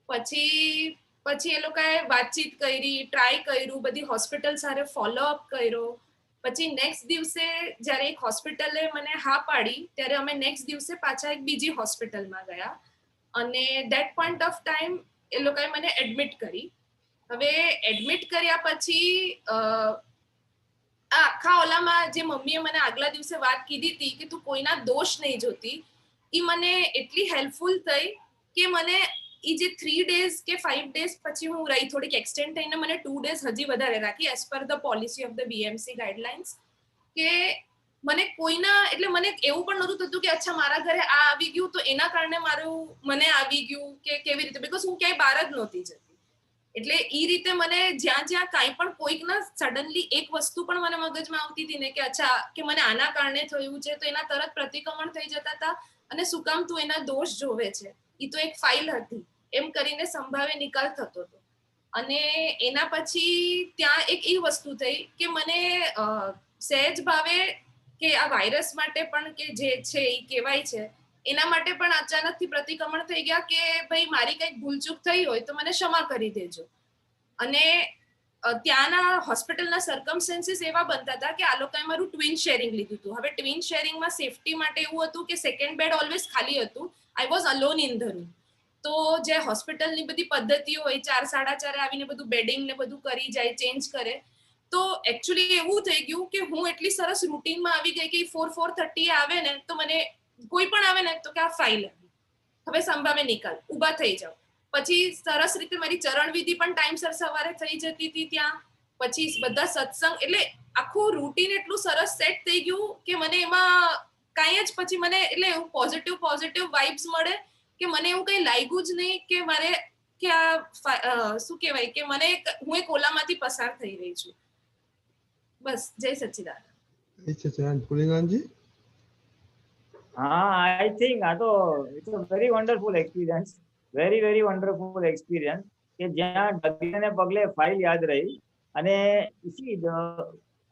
પછી એ લોકોએ વાતચીત કરી, ટ્રાય કર્યું, બધી હોસ્પિટલ સાથે ફોલોઅપ કર્યો. પછી નેક્સ્ટ દિવસે જ્યારે એક હોસ્પિટલે મને હા પાડી ત્યારે અમે નેક્સ્ટ દિવસે પાછા એક બીજી હોસ્પિટલમાં ગયા અને ધેટ પોઈન્ટ ઓફ ટાઈમ એ લોકોએ મને એડમિટ કરી. હવે એડમિટ કર્યા પછી આખા ઓલામાં જે મમ્મીએ મને આગલા દિવસે વાત કીધી હતી કે તું કોઈના દોષ નહીં જોતી, એ મને એટલી હેલ્પફુલ થઈ કે મને એ જે 3 days કે 5 days પછી હું રહી, થોડીક એક્સટેન્ડ થઈને મને 2 days હજી વધારે રાખી as per the policy of the BMC guidelines. કે મને કોઈના એટલે મને એવું પણ નહોતું થતું કે અચ્છા મારા ઘરે આ આવી ગયું તો એના કારણે મને આવી ગયું કે કેવી રીતે, બીકોઝ હું ક્યાંય બહાર જ નહોતી જતી. એટલે એ રીતે મને જ્યાં કાંઈ પણ કોઈકના સડનલી એક વસ્તુ પણ મને મગજમાં આવતી હતી ને કે અચ્છા કે મને આના કારણે થયું છે તો એના તરત પ્રતિક્રમણ થઈ જતા હતા અને શું કામ તું એના દોષ જોવે છે, એ તો એક ફાઇલ હતી એમ કરીને સંભાવે નિકાલ થતો હતો. અને એના પછી ત્યાં એક એ વસ્તુ થઈ કે મને સહેજ ભાવે કે આ વાયરસ માટે પણ કે જે છે એ કહેવાય છે એના માટે પણ અચાનકથી પ્રતિક્રમણ થઈ ગયા કે ભાઈ મારી કંઈક ભૂલચૂક થઈ હોય તો મને ક્ષમા કરી દેજો. અને ત્યાંના હોસ્પિટલના સર્કમસ્ટેન્સીસ એવા બનતા હતા કે આ લોકોએ મારું ટ્વિન શેરિંગ લીધું હતું. હવે ટ્વિન શેરિંગમાં સેફટી માટે એવું હતું કે સેકન્ડ બેડ ઓલવેઝ ખાલી હતું. I was alone in the room. તો જે હોસ્પિટલની બધી પદ્ધતિઓ હોય 4-4:30 આવીને બધું બેડિંગ ને બધું કરી જાય, ચેન્જ કરે, તો એકચ્યુઅલી એવું થઈ ગયું કે હું એટલી સરસ રૂટીનમાં આવી ગઈ કે 4:30 આવે ને તો મને કોઈ પણ આવે ને તો કે આ ફાઇલ હવે સંભાવે નિકાલ, ઊભા થઈ જાઓ. પછી સરસ રીતે મારી ચરણવિધિ પણ ટાઈમસર સવારે થઈ જતી હતી ત્યાં. પછી બધા સત્સંગ, એટલે આખું રૂટીન એટલું સરસ સેટ થઈ ગયું કે મને એમાં કાંઈ જ પછી મને એટલે એવું પોઝિટિવ વાઇબ્સ મળે કે મને એવું કંઈ લાગ્યું જ નહીં કે મારે કે આ શું કહેવાય કે મને હું એક ઓલામાંથી પસાર થઈ રહી છું. બસ, જય સચ્ચિદાનંદ. પુલિંગાનજી? I think it's a very wonderful experience, very wonderful experience કે જ્યાં ડગલે પગલે ફાઇલ યાદ રહી. અને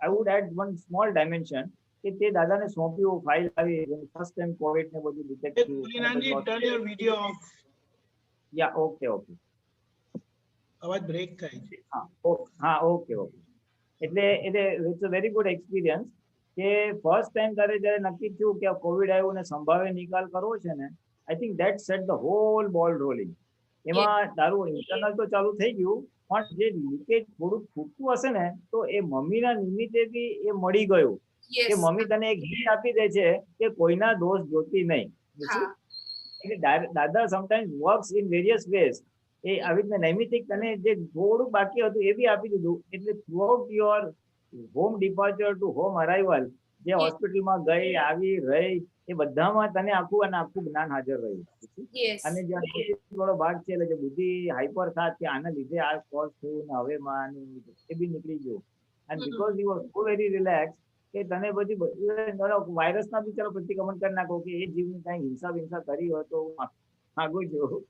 I would add one small dimension કે તે દાદાને સોંપ્યું, ફાઇલ આવી, ફર્સ્ટ ટાઈમ કોવિડ ને બધું ડિટેક્ટ થયું. પુલિંગાનજી, turn your video off. Yeah, okay. અવાજ બ્રેક થાય છે. Okay. એટલે it's a very good experience કે ફર્સ્ટ ટાઈમ તારે જયારે નક્કી થયું કે કોવિડ આવ્યું ને સંભાવે નિકાલ કરવો છે ને, I think that set the whole ball rolling. એમાં તારું ઇન્ટરનલ તો ચાલુ થઈ ગયું પણ જે લીકેજ થોડું ખૂટતું હશે ને તો એ મમ્મીના નિમિત્તે બી એ મળી ગયું કે મમ્મી તને એક હિન્ટ આપી દે છે કે કોઈના દોષ જોતી નહીં. એટલે Dada sometimes works in various ways. એ આવી રીતે નૈમિતિક તને જે થોડું બાકી હતું એ બી આપી દીધું. એટલે throughout your home departure to home arrival જે હોસ્પિટલમાં ગઈ આવી રહી એ બધામાં તને આખું જ્ઞાન હાજર રહ્યું. અને જે થોડો ભાગ છે એટલે જે બુદ્ધિ હાઈપર થાત કે આના લીધે આ કોઝ થયું ને હવે એ બી નીકળી ગયું. And because you are so very relax કે તને બધી વાયરસના બી ચાલો પ્રતિક્રમણ કરી નાખો કે એ જીવની કઈ હિંસા કરી હોય તો આગળ જવું.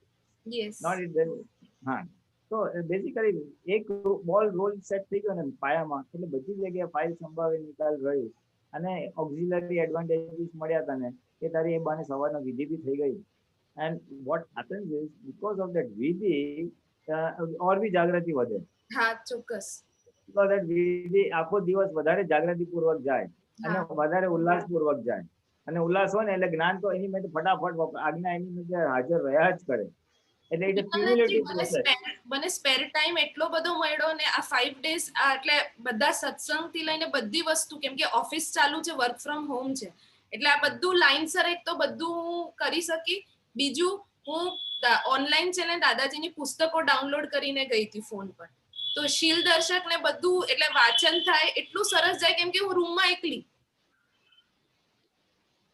તો બેઝિકલી એક બોલ રોલ સેટ થઈ ગયો ને પાયામાં, એટલે બધી જગ્યાએ ફાઇલ સંભાવે નિકાલ રહ્યું અને ઓક્ઝિલરી એડવાન્ટેજીસ મળ્યા તને કે તારી એ બાને સવારના વિધિ બી થઈ ગઈ. And what happens is because of that વિધિ ઓર બી જાગૃતિ વધે. હા, ચોક્કસ. બીકોઝ ધેટ વિધિ આખો દિવસ વધારે જાગૃતિપૂર્વક જાય અને વધારે ઉલ્લાસપૂર્વક જાય. અને ઉલ્લાસ હોય ને એટલે જ્ઞાન તો એની માટે ફટાફટ આજ્ઞા એની માટે હાજર રહ્યા જ કરે. એટલે ઇટ વિમલજી, ક્યુમ્યુલેટિવ પ્રોસેસ. મને સ્પેર ટાઈમ એટલો બધો મળ્યો ને આ 5 ડેઝ, એટલે બધા સત્સંગથી લઈને બધી વસ્તુ, કેમ કે ઓફિસ ચાલુ છે, વર્ક ફ્રોમ હોમ છે, એટલે આ બધું લાઈનસર એક તો બધું હું કરી શકી. બીજું હું ઓનલાઈન છે ને દાદાજીની પુસ્તકો ડાઉનલોડ કરીને ગઈ હતી ફોન પર, તો શીલ દર્શક ને બધું, એટલે વાંચન થાય એટલું સરસ જાય, કેમ કે હું રૂમમાં એકલી.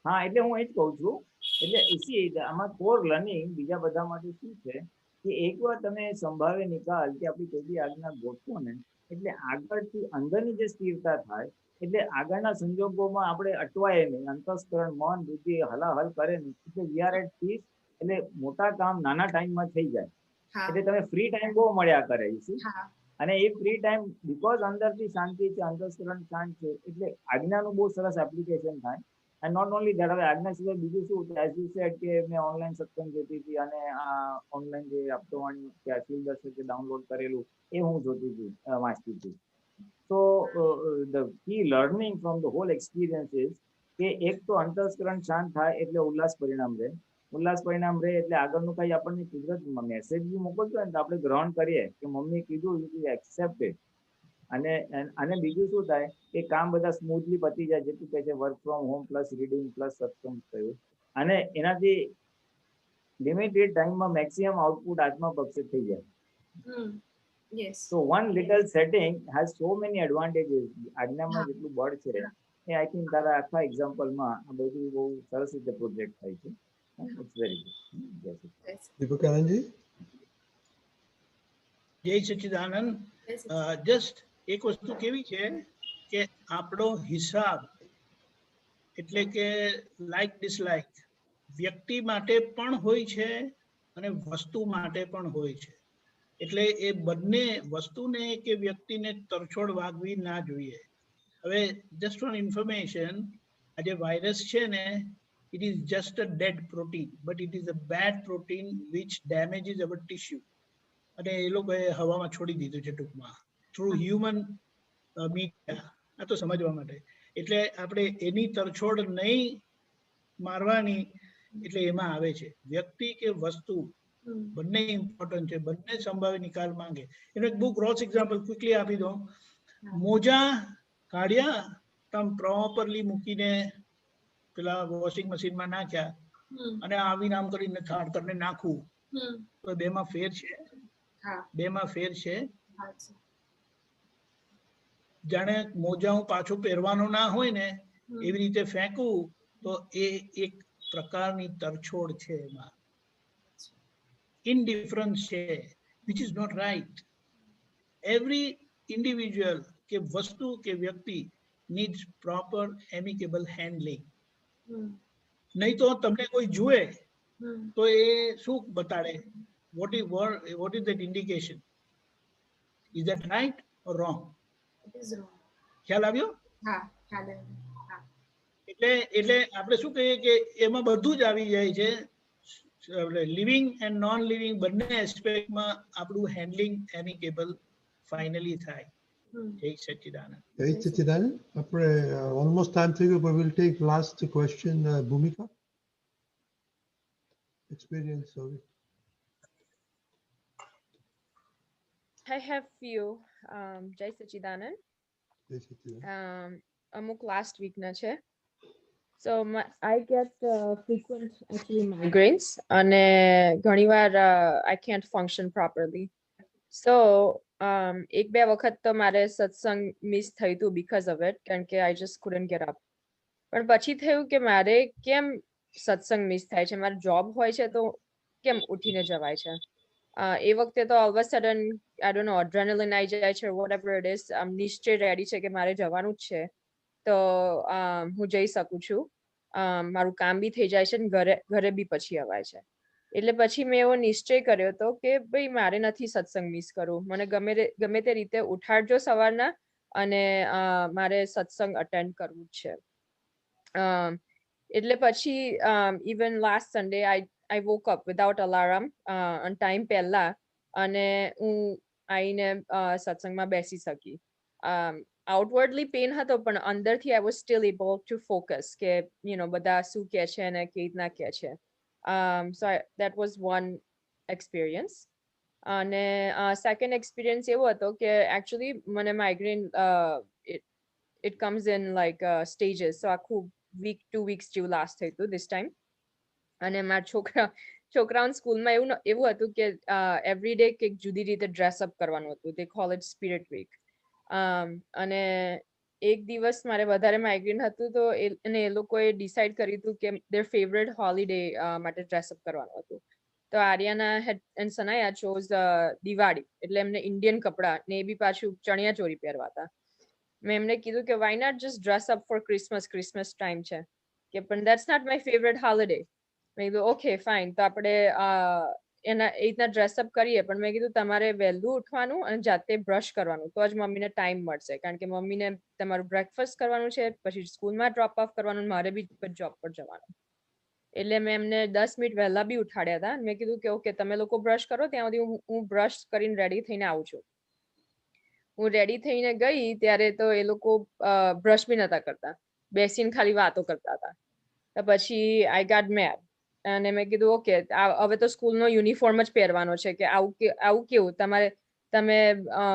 હા, એટલે હું એ જ કહું છું. એટલે આમાં કોર લર્નિંગ બીજા બધા માટે શું છે કે એકવાર તમે સંભાવે નિકાલ કે આપણી કોઈ બી આજ્ઞા ગોઠવો ને, એટલે આગળથી અંદરની જે સ્થિરતા થાય, એટલે આગળના સંજોગોમાં આપણે અટવાય નહીં, અંતસ્કરણ મન બુદ્ધિ હલાહલ કરે નહીં, એટલે વી આર એટ પીસ. એટલે મોટા કામ નાના ટાઈમમાં થઈ જાય. એટલે તમે ફ્રી ટાઈમ બહુ મળ્યા કરે છે. અને એ ફ્રી ટાઈમ બીકોઝ અંદરથી શાંતિ છે, અંતસ્કરણ શાંત છે, એટલે આજ્ઞાનું બહુ સરસ એપ્લિકેશન થાય. And not only that, હવે આજ્ઞા સિવાય બીજું શું, as you said કે મેં ઓનલાઈન સત્સંગ જોતી હતી અને આ ઓનલાઈન જે આપતવાણી કે અશ્લીલ દર્શક ડાઉનલોડ કરેલું એ હું જોતી હતી, વાંચતી હતી. So the key learning from the whole experience is કે એક તો અંતસ્કરણ શાંત થાય એટલે ઉલ્લાસ પરિણામ રહે. ઉલ્લાસ પરિણામ રહે એટલે આગળનું કઈ આપણને કુદરત મેસેજ બી મોકલતો હોય ને તો આપણે ગ્રહણ કરીએ કે મમ્મી કીધું યુ એક્સેપ્ટેડ. અને બીજું શું થાય કે કામ બધા સ્મૂથલી પતી જાય, જેટલું કહે છે work from home plus reading plus સત્સંગ થયું, અને એનાથી લિમિટેડ ટાઈમમાં મેક્સિમમ આઉટપુટ આત્મા પક્ષે થઈ જાય. So one little setting has so many advantages. આજ્ઞામાં જેટલું બળ છે એ આઈ થિંક તારા આખા એક્ઝામ્પલમાં આ બધું બહુ સરસ રીતે પ્રોજેક્ટ થાય છે. It's very good. Deepak Anandji, Jai Sachchidanand. Just એક વસ્તુ કેવી છે કે આપણો હિસાબ એટલે કે લાઈક ડિસલાઈક વ્યક્તિ માટે પણ હોય છે અને વસ્તુ માટે પણ હોય છે. એટલે એ બંને વસ્તુને કે વ્યક્તિને તરછોડ વાગવી ના જોઈએ. હવે જસ્ટ ફોર ઇન્ફોર્મેશન, આ જે વાયરસ છે ને, it is just a dead protein, but it is a bad protein which damages our tissue. અને એ લોકોએ હવામાં છોડી દીધું છે ટૂંકમાં થ્રુ હ્યુમન મીડિયા. આ તો સમજવા માટે. એટલે આપણે એની તરછોડ નહીં મારવાની, એટલે એમાં આવે છે વ્યક્તિ કે વસ્તુ બંને ઇમ્પોર્ટન્ટ છે, બંને સંભાવે નિકાલ માંગે. એનું એક બહુ ગ્રોસ એક્ઝામ્પલ ક્વિકલી આપી દઉં. મોજા કાઢ્યા, તમે પ્રોપરલી મૂકીને પેલા વોશિંગ મશીનમાં નાખ્યા અને આવી નામ કરીને થાળ કરીને નાખવું, તો બેમાં ફેર છે? બેમાં ફેર છે? જાણે મોજા હું પાછું પહેરવાનો ના હોય ને એવી રીતે ફેંકવું, તો એ એક પ્રકારની તરછોડ છે, એમાં ઇનડિફરન્સ છે, which is not right. Every individual કે વસ્તુ કે વ્યક્તિ needs proper amicable handling. નહીં તો તમને કોઈ જુએ તો એ શું બતાડે? what is that indication? Is that right or wrong? It is wrong. ખ્યાલ આવ્યો? એટલે આપણે શું કહીએ કે એમાં બધું જ આવી જાય છે. લિવિંગ એન્ડ નોન લિવિંગ બંને એસ્પેક્ટમાં આપણું હેન્ડલિંગ એમિકેબલ ફાઇનલી થાય. જય સચ્ચિદાનંદ. જય સચ્ચિદાનંદ. આપણે ઓલમોસ્ટ ટાઈમ થઈ ગયો, but we'll take last question. ભૂમિકા, experience of it. I have few. Jai Sachidanand. જય સચ્ચિદાનંદ. Amuk last week na છે. So I get frequent actually migraines અને ઘણીવાર I can't function properly. So એક બે વખત તો મારે સત્સંગ મિસ થયું હતું because of it, કારણ કે I just couldn't get up. પણ પછી થયું કે મારે કેમ સત્સંગ મિસ થાય છે, મારે જોબ હોય છે તો કેમ ઉઠીને જવાય છે. એ વખતે તો all of a sudden I don't know adrenaline આવી જાય છે, whatever it is, નિશ્ચય રેડી છે કે મારે જવાનું જ છે, તો હું જઈ શકું છું. મારું કામ બી થઈ જાય છે ને ઘરે બી પછી અવાય છે. એટલે પછી મેં એવો નિશ્ચય કર્યો હતો કે ભાઈ મારે નથી સત્સંગ મિસ કરવું, મને ગમે તે રીતે ઉઠાડજો સવારના અને મારે સત્સંગ અટેન્ડ કરવું જ છે. એટલે પછી even last Sunday I woke up without alarm on time પહેલા, અને હું આવીને સત્સંગમાં બેસી શકી. Outwardly pain હતો, પણ અંદરથી I was still able to focus કે બધા શું કહે છે અને કેવી રીતના કહે છે. So that was one experience. અને સેકન્ડ એક્સપિરિયન્સ એવો હતો કે એકચ્યુઅલી મને migraine it comes in like stages, so આખું વીક 2 વીક્સ જેવું લાસ્ટ થયું હતું ધીસ ટાઈમ. અને મારા છોકરાઓને સ્કૂલમાં એવું હતું કે એવરી ડે કંઈક જુદી રીતે ડ્રેસઅપ કરવાનું હતું. દે કોલ ઇટ સ્પિરિટ વીક. અને એક દિવસ મારે વધારે માઇગ્રેન હતું તો એ લોકોએ ડિસાઈડ કર્યું હતું કે ધેર ફેવરેટ હોલિડે માટે ડ્રેસઅપ કરવાનું હતું. તો આર્યાના એન્ડ સનાયા ચોઝ દિવાળી, એટલે એમને ઇન્ડિયન કપડાં ને એ બી પાછું ચણિયા ચોરી પહેરવા હતા. મેં એમને કીધું કે why not just dress up for Christmas time છે કે પણ that's not my favourite holiday. મેં કીધું ઓકે ફાઇન, તો આપણે એના એ રીતના ડ્રેસઅપ કરીએ, પણ મેં કીધું તમારે વહેલું ઉઠવાનું અને જાતે બ્રશ કરવાનું તો જ મમ્મીને ટાઈમ મળશે, કારણ કે મમ્મીને તમારું બ્રેકફાસ્ટ કરવાનું છે, પછી સ્કૂલમાં ડ્રોપ ઓફ કરવાનું, મારે બી જોબ પર જવાનું. એટલે મેં એમને 10 મિનિટ વહેલા બી ઉઠાડ્યા હતા. મેં કીધું કે ઓકે તમે લોકો બ્રશ કરો, ત્યાં સુધી હું બ્રશ કરીને રેડી થઈને આવું છું. હું રેડી થઈને ગઈ ત્યારે તો એ લોકો બ્રશ બી નતા કરતા, બેસીને ખાલી વાતો કરતા હતા. તો પછી આઈ ગોટ મેડ અને મેં કીધું ઓકે હવે તો સ્કૂલનો યુનિફોર્મ જ પહેરવાનો છે, કે આવું કેવું તમે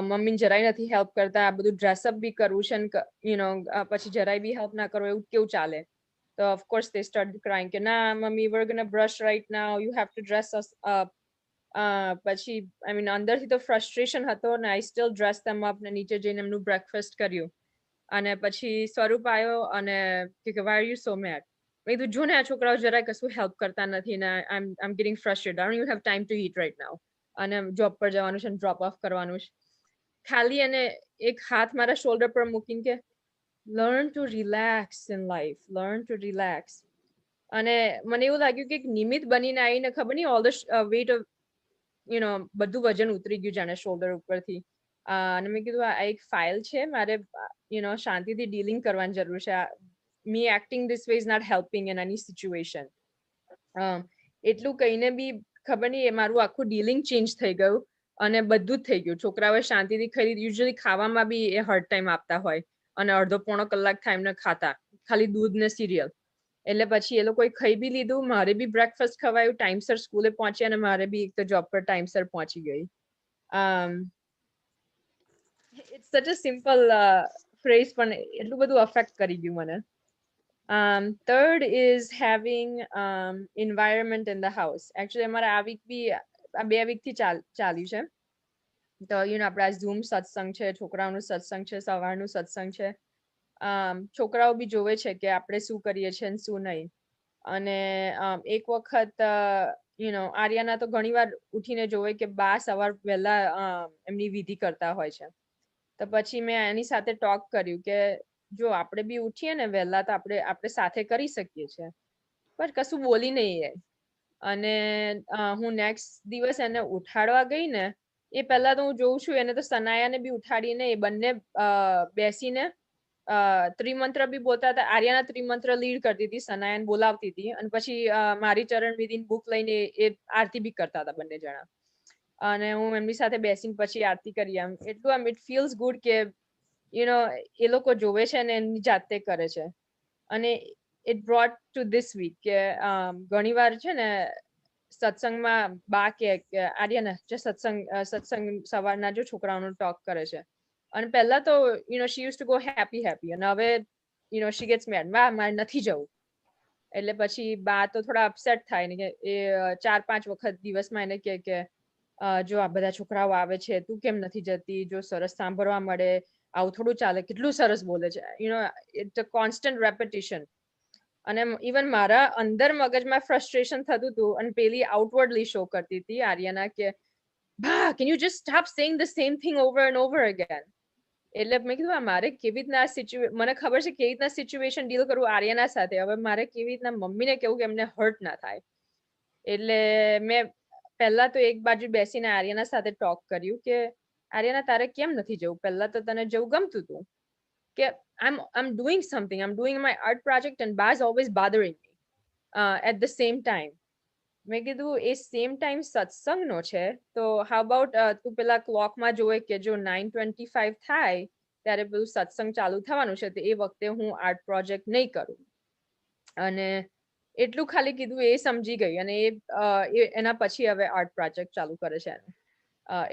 મમ્મીને જરાય નથી હેલ્પ કરતા, આ બધું ડ્રેસઅપ બી કરવું છે ને પછી જરાય બી હેલ્પ ના કરો, એવું કેવું ચાલે? તો ઓફકોર્સ they started crying કે ના mummy we're gonna brush right now, you have to dress us up. પછી આઈ મીન અંદરથી તો ફ્રસ્ટ્રેશન હતો ને I still dress them up ને નીચે જઈને એમનું બ્રેકફાસ્ટ કર્યું. અને પછી સ્વરૂપ આવ્યો અને કે why are you so mad? મેં કીધું જો ને આ છોકરાઓ જરાય કશું હેલ્પ કરતા નથી ને I'm getting frustrated, I don't even have time to eat right now. અને જોબ પર જવાનું છે, ડ્રોપ ઓફ કરવાનું છે. ખાલી અને એક હાથ મારા શોલ્ડર પર મૂકીને કે learn to relax in life, learn to relax. અને મને એવું લાગ્યું કે એક નિમિત્ત બનીને આવીને ખબર નહીં ઓલ ધ વેઇટ ઓફ બધું વજન ઉતરી ગયું જાણે શોલ્ડર ઉપરથી. અને મેં કીધું આ એક ફાઇલ છે, મારે શાંતિથી ડીલિંગ કરવાની જરૂર છે. Me acting this way is not helping in any situation. એટલું કહીને બી ખબર નહીં મારું આખું ડીલિંગ ચેન્જ થઈ ગયું અને બધું જ થઈ ગયું. છોકરાઓએ શાંતિથી ખાઈ, યુઝ્યુઅલી ખાવામાં બી એ હર્ડ ટાઈમ આપતા હોય અને અડધો પોણો કલાક થાય એમને ખાતા, ખાલી દૂધ ને સિરિયલ. એટલે પછી એ લોકોએ ખાઈ બી લીધું, મારે બી બ્રેકફાસ્ટ ખવાયું, ટાઈમસર સ્કૂલે પહોંચ્યા અને મારે બી એક તો જોબ પર ટાઈમસર પહોંચી ગઈ. ઇટ્સ સચ અ સિમ્પલ ફ્રેઝ પણ એટલું બધું અફેક્ટ કરી ગયું મને. Third is having environment in the house. Actually અમારા આ વીક બી આ 2 વીકથી ચાલ્યું છે. તો આપણા ઝૂમ સત્સંગ છે, છોકરાઓનું સત્સંગ છે, સવારનું સત્સંગ છે. છોકરાઓ બી જોવે છે કે આપણે શું કરીએ છીએ અને શું નહીં. અને એક વખત આર્યાના તો ઘણીવાર ઉઠીને જોવે કે બા સવાર વહેલા એમની વિધિ કરતા હોય છે. તો પછી મેં એની સાથે ટોક કર્યું કે જો આપણે બી ઉઠીએ ને વહેલા તો આપણે સાથે કરી શકીએ છીએ, પણ કશું બોલી નહીં એ. અને હું નેક્સ્ટ દિવસ એને ઉઠાડવા ગઈ ને એ પહેલા તો હું જોઉં છું એને તો સનાયાને બી ઉઠાડીને એ બંને બેસીને ત્રિમંત્ર બી બોલતા હતા. આર્યાના ત્રિમંત્ર લીડ કરતી હતી, સનાયાને બોલાવતી હતી અને પછી મારી ચરણ વિધિની બુક લઈને એ આરતી બી કરતા હતા બંને જણા. અને હું એમની સાથે બેસીને પછી આરતી કરી. એટલું ઇટ ફીલ્સ ગુડ કે એ લોકો જોવે છે અને એની જાતે કરે છે. અને it brought to this week કે ઘણીવાર છે ને સત્સંગમાં બા કે આર્યને જે સત્સંગ સવારના જો છોકરાઓનો ટોક કરે છે અને પહેલા તો she used to go happy અને હવે she gets mad, મારે નથી જવું. એટલે પછી બા તો થોડા અપસેટ થાય ને કે એ 4-5 વખત દિવસમાં એને કે જો આ બધા છોકરાઓ આવે છે, તું કેમ નથી જતી? જો સરસ સાંભળવા મળે, આવું થોડું ચાલે, કેટલું સરસ બોલે છે. It's a constant repetition. અને ઇવન મારા અંદર મગજમાં ફ્રસ્ટ્રેશન થતું હતું અને પેલી આઉટવર્ડલી શો કરતી હતી આર્યના કે બા can you just stop saying the same thing over and over again. એટલે મેં કીધું મારે કેવી રીતના મને ખબર છે કેવી રીતના સિચ્યુએશન ડીલ કરવું આર્યના સાથે, હવે મારે કેવી રીતના મમ્મીને કેવું કે એમને હર્ટ ના થાય. એટલે મેં પહેલા તો એક બાજુ બેસીને આર્યના સાથે ટોક કર્યું કે આર્યના તારે કેમ નથી જવું? પહેલા તો તને જવું ગમતું હતું કે I'm doing something, I'm doing my art project and Ba's always bothering me at the same time. મેં કીધું એ સેમ ટાઈમ સત્સંગનો છે તો હાઉ અબાઉટ તું પેલા ક્લોકમાં જોવે કે જો 9:25 થાય ત્યારે પેલું સત્સંગ ચાલુ થવાનું છે તો એ વખતે હું આર્ટ પ્રોજેક્ટ નહીં કરું. અને એટલું ખાલી કીધું એ સમજી ગઈ અને એ એના પછી હવે આર્ટ પ્રોજેક્ટ ચાલુ કરે છે એનો.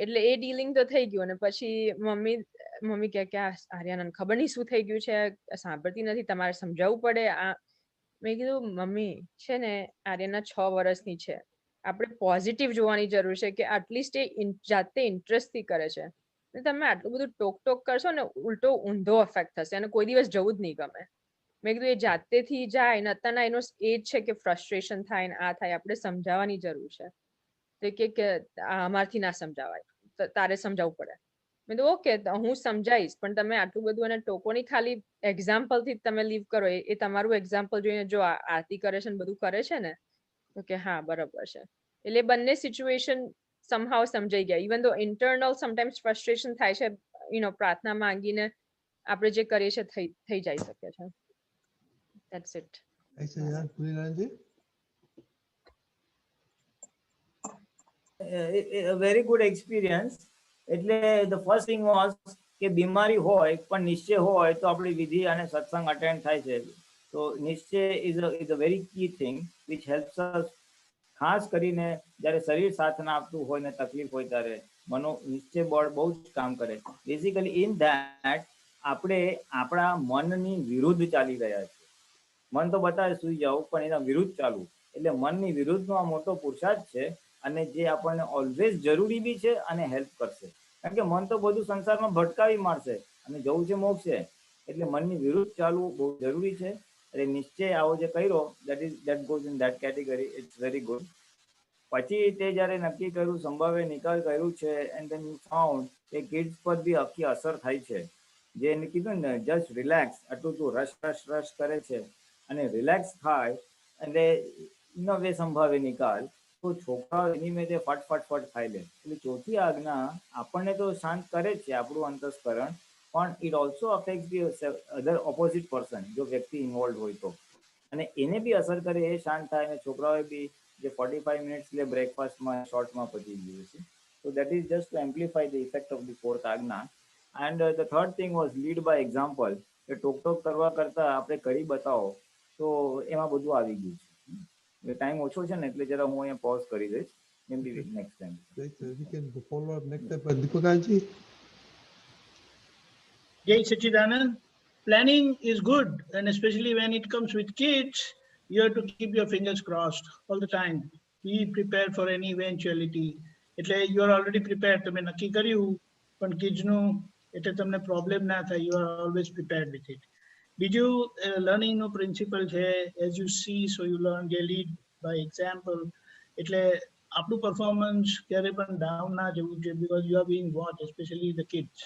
એટલે એ ડીલિંગ તો થઈ ગયું અને પછી મમ્મી કહે કે આર્યાનંદ ખબર નહીં શું થઈ ગયું છે, સાંભળતી નથી, તમારે સમજાવવું પડે. મેં કીધું મમ્મી છે ને આર્યના 6 વર્ષની છે, આપણે પોઝિટિવ જોવાની જરૂર છે કે એટલીસ્ટ એ જાતે ઇન્ટરેસ્ટથી કરે છે. તમે આટલું બધું ટોક કરશો ને ઉલટો ઊંધો અફેક્ટ થશે અને કોઈ દિવસ જવું જ નહીં ગમે. મેં કીધું એ જાતેથી જાય ને અત્યારના એનો એજ છે કે ફ્રસ્ટ્રેશન થાય ને આ થાય, આપણે સમજાવવાની જરૂર છે. તો કે અમારથી ના સમજાવાય, તારે સમજાવવું પડે. મેં કીધું ઓકે હું સમજાવીશ, પણ તમે આટલું બધું એને ટોકો નહીં, ખાલી એક્ઝામ્પલથી તમે લીવ કરો. એ તમારું એક્ઝામ્પલ જોઈને જો આરતી કરે છે ને બધું કરે છે ને તો કે હા બરાબર છે. એટલે બંને સિચ્યુએશન સમહાવ સમજાઈ ગયા. ઇવન ધો ઇન્ટરનલ સમટાઈમ્સ ફ્રસ્ટ્રેશન થાય છે, પ્રાર્થના માંગીને આપણે જે કરીએ છીએ થઈ જાય શકે છે. That's it. A very good experience. એટલે the first thing was કે બીમારી હોય પણ નિશ્ચય હોય તો આપણી વિધિ અને સત્સંગ અટેન્ડ થાય છે. તો નિશ્ચય is a very key thing which helps us. ખાસ કરીને જ્યારે શરીર સાથ ના આપતું હોય ને તકલીફ હોય ત્યારે નિશ્ચય બળ બહુ જ કામ કરે. બેઝિકલી ઇન ધેટ આપણે આપણા મનની વિરુદ્ધ ચાલી રહ્યા છીએ. મન તો બતાવે સુઈ જાવ પણ એના વિરુદ્ધ ચાલવું, એટલે મનની વિરુદ્ધનો આ મોટો પુરુષાર્થ છે અને જે આપણને ઓલવેઝ જરૂરી બી છે અને હેલ્પ કરશે. કારણ કે મન તો બધું સંસારમાં ભટકાવી મારશે અને જવું છે મોક્ષે, એટલે મનની વિરુદ્ધ ચાલવું બહુ જરૂરી છે. એટલે નિશ્ચય આવો જે કર્યો that goes in that category. It's very good. પછી તે જ્યારે નક્કી કર્યું, સંભાવે નિકાલ કર્યું છે એન્ડ ધેન યુ ફાઉન્ડ કે કિડ્સ પર બી આખી અસર થાય છે. જે એને કીધું ને જસ્ટ રિલેક્સ, આટલું તું રશ કરે છે અને રિલેક્સ થાય એટલે ઇન વે સંભાવે નિકાલ, તો છોકરાઓ એની મેં તે ફટ ખાઈ લે. એટલે ચોથી આજ્ઞા આપણને તો શાંત કરે જ છે આપણું અંતસ્કરણ, પણ it also affect the other opposite person, જો વ્યક્તિ ઇન્વોલ્વ હોય તો, અને એને બી અસર કરે, એ શાંત થાય અને છોકરાઓએ બી જે 45 મિનિટ્સ લે બ્રેકફાસ્ટમાં શોર્ટમાં પતી ગયું છે. So that is just to amplify the effect of the fourth આજ્ઞા. And the third thing was lead by example. કે ટોક કરવા કરતા આપણે કરી બતાવો, તો એમાં બધું આવી ગયું છે. ટાઈમ ઓછો છે ને એટલે જરા હું અહીંયા પોઝ કરી દઈશ. maybe next time. We can follow up next time. Deepakanji. Jai Sachidanand. Planning is good, and especially when it comes with kids, you have to keep your fingers crossed all the time. Be prepared for any eventuality. એટલે you are already prepared. તમે નક્કી કર્યું પણ કિડ્સનું એટલે તમને પ્રોબ્લેમ ના થાય. You are always prepared with it. બીજું લર્નિંગનો પ્રિન્સિપલ છે, as you see so you learn. જે lead by example. એટલે આપણું પરફોર્મન્સ ક્યારે પણ ડાઉન ના જવું જોઈએ, because you are being watched, especially the kids.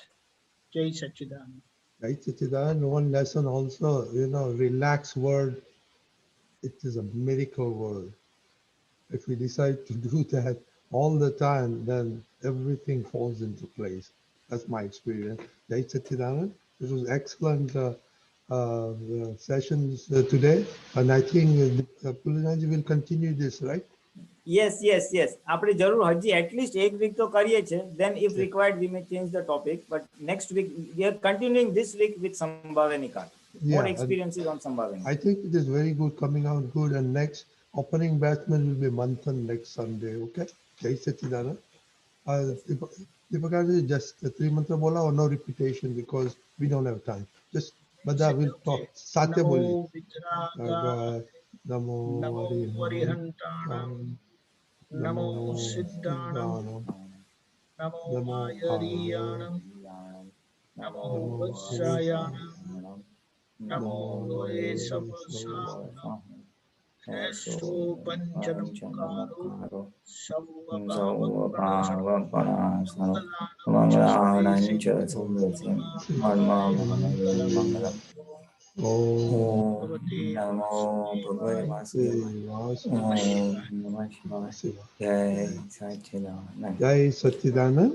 Jai Sachidanand. Jai Sachidanand. One lesson also, relax word, it is a miracle word. If we decide to do that all the time, then everything falls into place. That's my experience. Jai Sachidanand. This was excellent sessions today, and I think Pulinaji will continue this, right? Yes. આપણે જરૂર હજી એટલીસ્ટ એક વીક તો કરીએ છે. Then if required we may change the topic, but next week we are continuing this week with Sambhave Nikal. More experiences on Sambhave Nikal. I think it is very good, coming out good, and next opening batsman will be Manthan next Sunday. Okay. Jai Sachidanand. Deepakanji, just the 3 mantra bola or no repetition, because we don't have time. Just Bada will talk. Satya boli. Namo Varihantanam. Namo Siddhanam. Namo Mayariyanam. Namo Vajrayanam. Namo Loe Sapasam. Nesto Panchanamkaro. Savvapavapanasanam. Mangalancha Sumyasim. Mangalam. Om Namo Bhagavate Vasudevaya. Namah Shivaya. Jai Sachidanand. Jai Sachidanand.